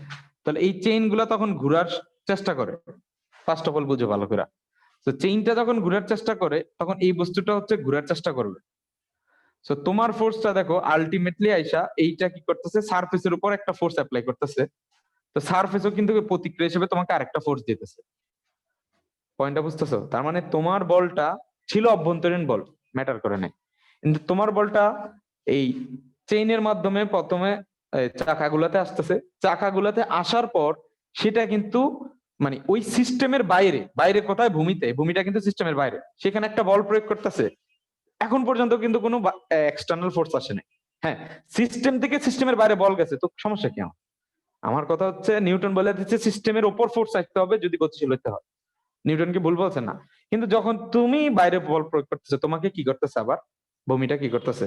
তাহলে এই চেইন গুলা তখন ঘোরার চেষ্টা করে। ফার্স্ট অফ অল বুঝো ভালো করে, তো চেইনটা যখন ঘোরার চেষ্টা করে তখন এই বস্তুটা হচ্ছে ঘোরার চেষ্টা করবে। তো তোমার ফোর্সটা দেখো আলটিমেটলি আইসা এইটা কি করতেছে, সারফেসের উপর একটা ফোর্স অ্যাপ্লাই করতেছে। তো সারফেসও কিন্তু প্রতিক্রিয়া হিসেবে তোমাকে আরেকটা ফোর্স দিতেছে। পয়েন্টটা বুঝতেছো? তার মানে তোমার বলটা ছিল অভ্যন্তরীণ বল, ম্যাটার করে নাই, কিন্তু তোমার বলটা এই চেইনের মাধ্যমে প্রথমে চাকাগুলাতে আসতেছে। চাকাগুলাতে আসার পর সেটা কিন্তু মানে ওই সিস্টেমের বাইরে, বাইরে কোথায়? ভূমিতে। ভূমিটা কিন্তু সিস্টেমের বাইরে, সেখানে একটা বল প্রয়োগ করতেছে। এখন পর্যন্ত কিন্তু কোনো এক্সটার্নাল ফোর্স আসে নাই। হ্যাঁ, সিস্টেম থেকে সিস্টেমের বাইরে বল গেছে, তো সমস্যা কি? আমার কথা হচ্ছে নিউটন বলে দিচ্ছে সিস্টেমের ওপর ফোর্স আসতে হবে যদি গতিশীল হতে হয়। নিউটন কি ভুল বলছে? না। কিন্তু যখন তুমি বাইরে বল প্রয়োগ করতেছো, তোমাকে কি করতেছে আবার? ভূমিটা কি করতেছে?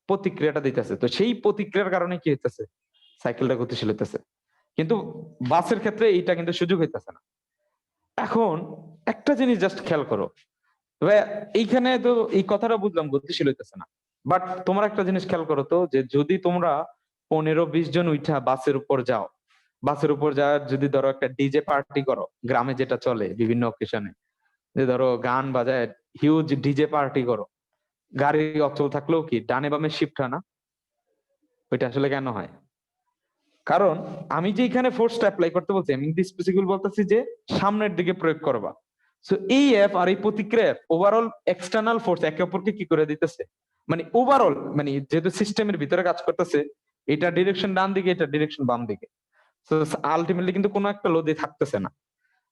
প্রতিক্রিয়াটা দিতেছে। তো সেই প্রতিক্রিয়ার কারণে কি হইতেছে? সাইকেলটা গতিশীল হইতেছে। কিন্তু বাসের ক্ষেত্রে এইটা কিন্তু সুযোগ হইতেছে না। এখন একটা জিনিস জাস্ট খেয়াল করো, তবে এইখানে তো এই কথাটা বুঝলাম গতিশীল হইতেছে না, বাট তোমরা একটা জিনিস খেয়াল করো তো, যে যদি তোমরা 15-20 জন উঠা বাসের উপর যাও, বাসের উপর যাওয়ার যদি ধরো একটা ডিজে পার্টি করো, গ্রামে যেটা চলে বিভিন্ন অকেশনে, যে ধরো গান বাজায় হিউজ ডিজে পার্টি করো, গাড়ি অচল থাকলেও কি ডানে বামে শিফট হয় না? ওইটা আসলে কেন হয়? কারণ আমি যে এখানে ফোর্সটা অ্যাপ্লাই করতে বলছি, আমি স্পেসিফিক বলতেছি যে সামনের দিকে প্রয়োগ করবা। সো এই এফ আর এই প্রতিক্রিয়া ওভারঅল এক্সটার্নাল ফোর্স একে অপরকে কি করে দিতেছে, মানে ওভারঅল, মানে যেহেতু সিস্টেমের ভিতরে কাজ করতেছে, এটা ডিরেকশন ডান দিকে, এটা ডিরেকশন বাম দিকে, তো আলটিমেটলি কিন্তু কোনো একটা লোডে থাকতেছে না।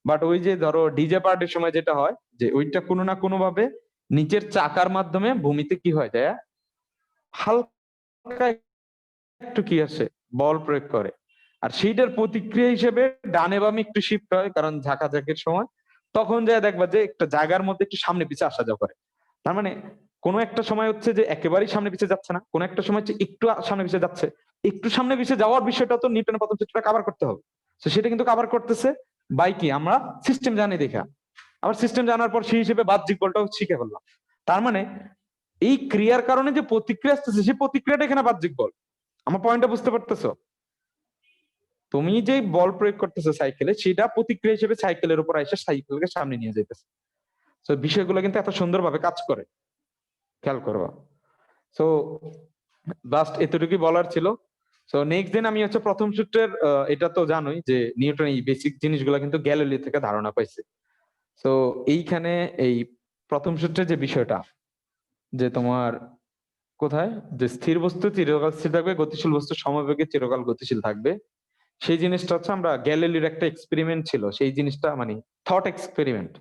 বাট ওই যে ধরো ডিজে পার্টির সময় যেটা হয়, যে ওইটা কোনো না কোনো ভাবে নিচের চাকার মাধ্যমে ভূমিতে কি হয় যায়, হালকা একটু কি আসে, বল প্রয়োগ করে। আর সেইটার প্রতিক্রিয়া হিসেবে ডানে বামে একটু শিফট হয়, কারণ ঝাঁকাঝাঁকির সময় তখন যায় দেখবা যে একটা জায়গার মধ্যে একটু সামনে পিছিয়ে আসা যাওয়া করে। তার মানে কোনো একটা সময় হচ্ছে যে একেবারেই সামনে পিছিয়ে যাচ্ছে না, কোনো একটা সময় হচ্ছে একটু সামনে পিছিয়ে যাচ্ছে। একটু সামনে পিছিয়ে যাওয়ার বিষয়টা তো নিউটনের প্রথম সূত্রটা কভার করতে হবে। তো সেটা কিন্তু কভার করতেছে বাই কি, আমরা সিস্টেম জানি দেখা। আবার সিস্টেম জানার পর সেই হিসেবে বাহ্যিক বলটাও শিখে ফেললাম। তার মানে এই ক্রিয়ার কারণে যে প্রতিক্রিয়া আসতেছে, সেই প্রতিক্রিয়াটা এখানে বাহ্যিক বল। আমার পয়েন্টটা বুঝতে পারতেছো? তুমি যে বল প্রয়োগ করতেছো সাইকেলে, সেটা প্রতিক্রিয়া হিসেবে সাইকেলের উপর এসে সাইকেলকে সামনে নিয়ে যাইতেছে। তো বিষয়গুলো কিন্তু এত সুন্দরভাবে কাজ করে, খেয়াল করবা। তো লাস্ট এতটুকুই বলার ছিল। তো নেক্সট দিন আমি হচ্ছে প্রথম সূত্রের এটা তো জানোই যে নিউটন এই বেসিক জিনিসগুলো কিন্তু গ্যালিলি থেকে ধারণা পাইছে। তো এইখানে এই প্রথম সূত্রের যে বিষয়টা, যে তোমার কোথায় যে স্থির বস্তু চিরকাল স্থির থাকবে, গতিশীল বস্তু সমবেগে চিরকাল গতিশীল থাকবে, সেই জিনিসটা হচ্ছে আমরা গ্যালিলির একটা এক্সপেরিমেন্ট ছিল, সেই জিনিসটা মানে থট এক্সপেরিমেন্ট।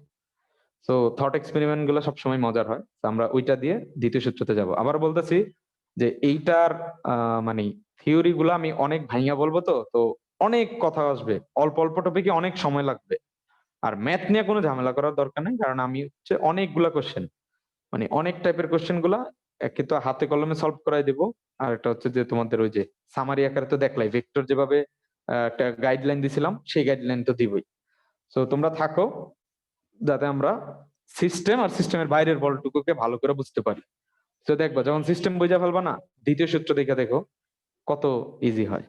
তো থট এক্সপেরিমেন্ট গুলো সবসময় মজার হয়। তো আমরা ওইটা দিয়ে দ্বিতীয় সূত্রতে যাব। আবার বলতেছি যে এইটার মানে থিওরি গুলো আমি অনেক ভাইয়া বলবো, তো তো অনেক কথা আসবে, অল্প অল্প টপিকে অনেক সময় লাগবে। আর ম্যাথ নিয়ে কোনো ঝামেলা করার দরকার নেই, কারণ আমি হচ্ছে অনেকগুলা কোশ্চেন, মানে অনেক টাইপের কোশ্চেন গুলা একে তো হাতে কলমে সলভ করাই দেবো, আর একটা হচ্ছে যে তোমাদের ওই যে সামারি আকারে তো দেখলাই ভেক্টর যেভাবে একটা গাইডলাইন দিছিলাম, সেই গাইডলাইন তো দিবই। তো তোমরা থাকো, যাতে আমরা সিস্টেম আর সিস্টেমের বাইরের বলটুকুকে ভালো করে বুঝতে পারি। তো দেখবা যখন সিস্টেম বুঝে ফেলবা না, দ্বিতীয় সূত্র দেখে দেখো কত ইজি হয়।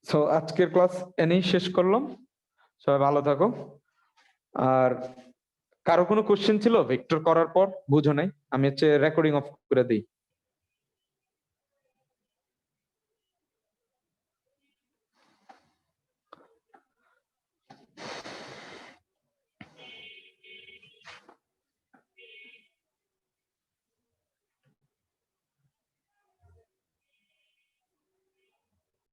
সো আজকের ক্লাস এনেই শেষ করলাম, সবাই ভালো থাকো। আর কারো কোনো কোশ্চেন ছিল ভেক্টর করার পর বুঝো নাই? আমি রেকর্ডিং অফ করে দিই।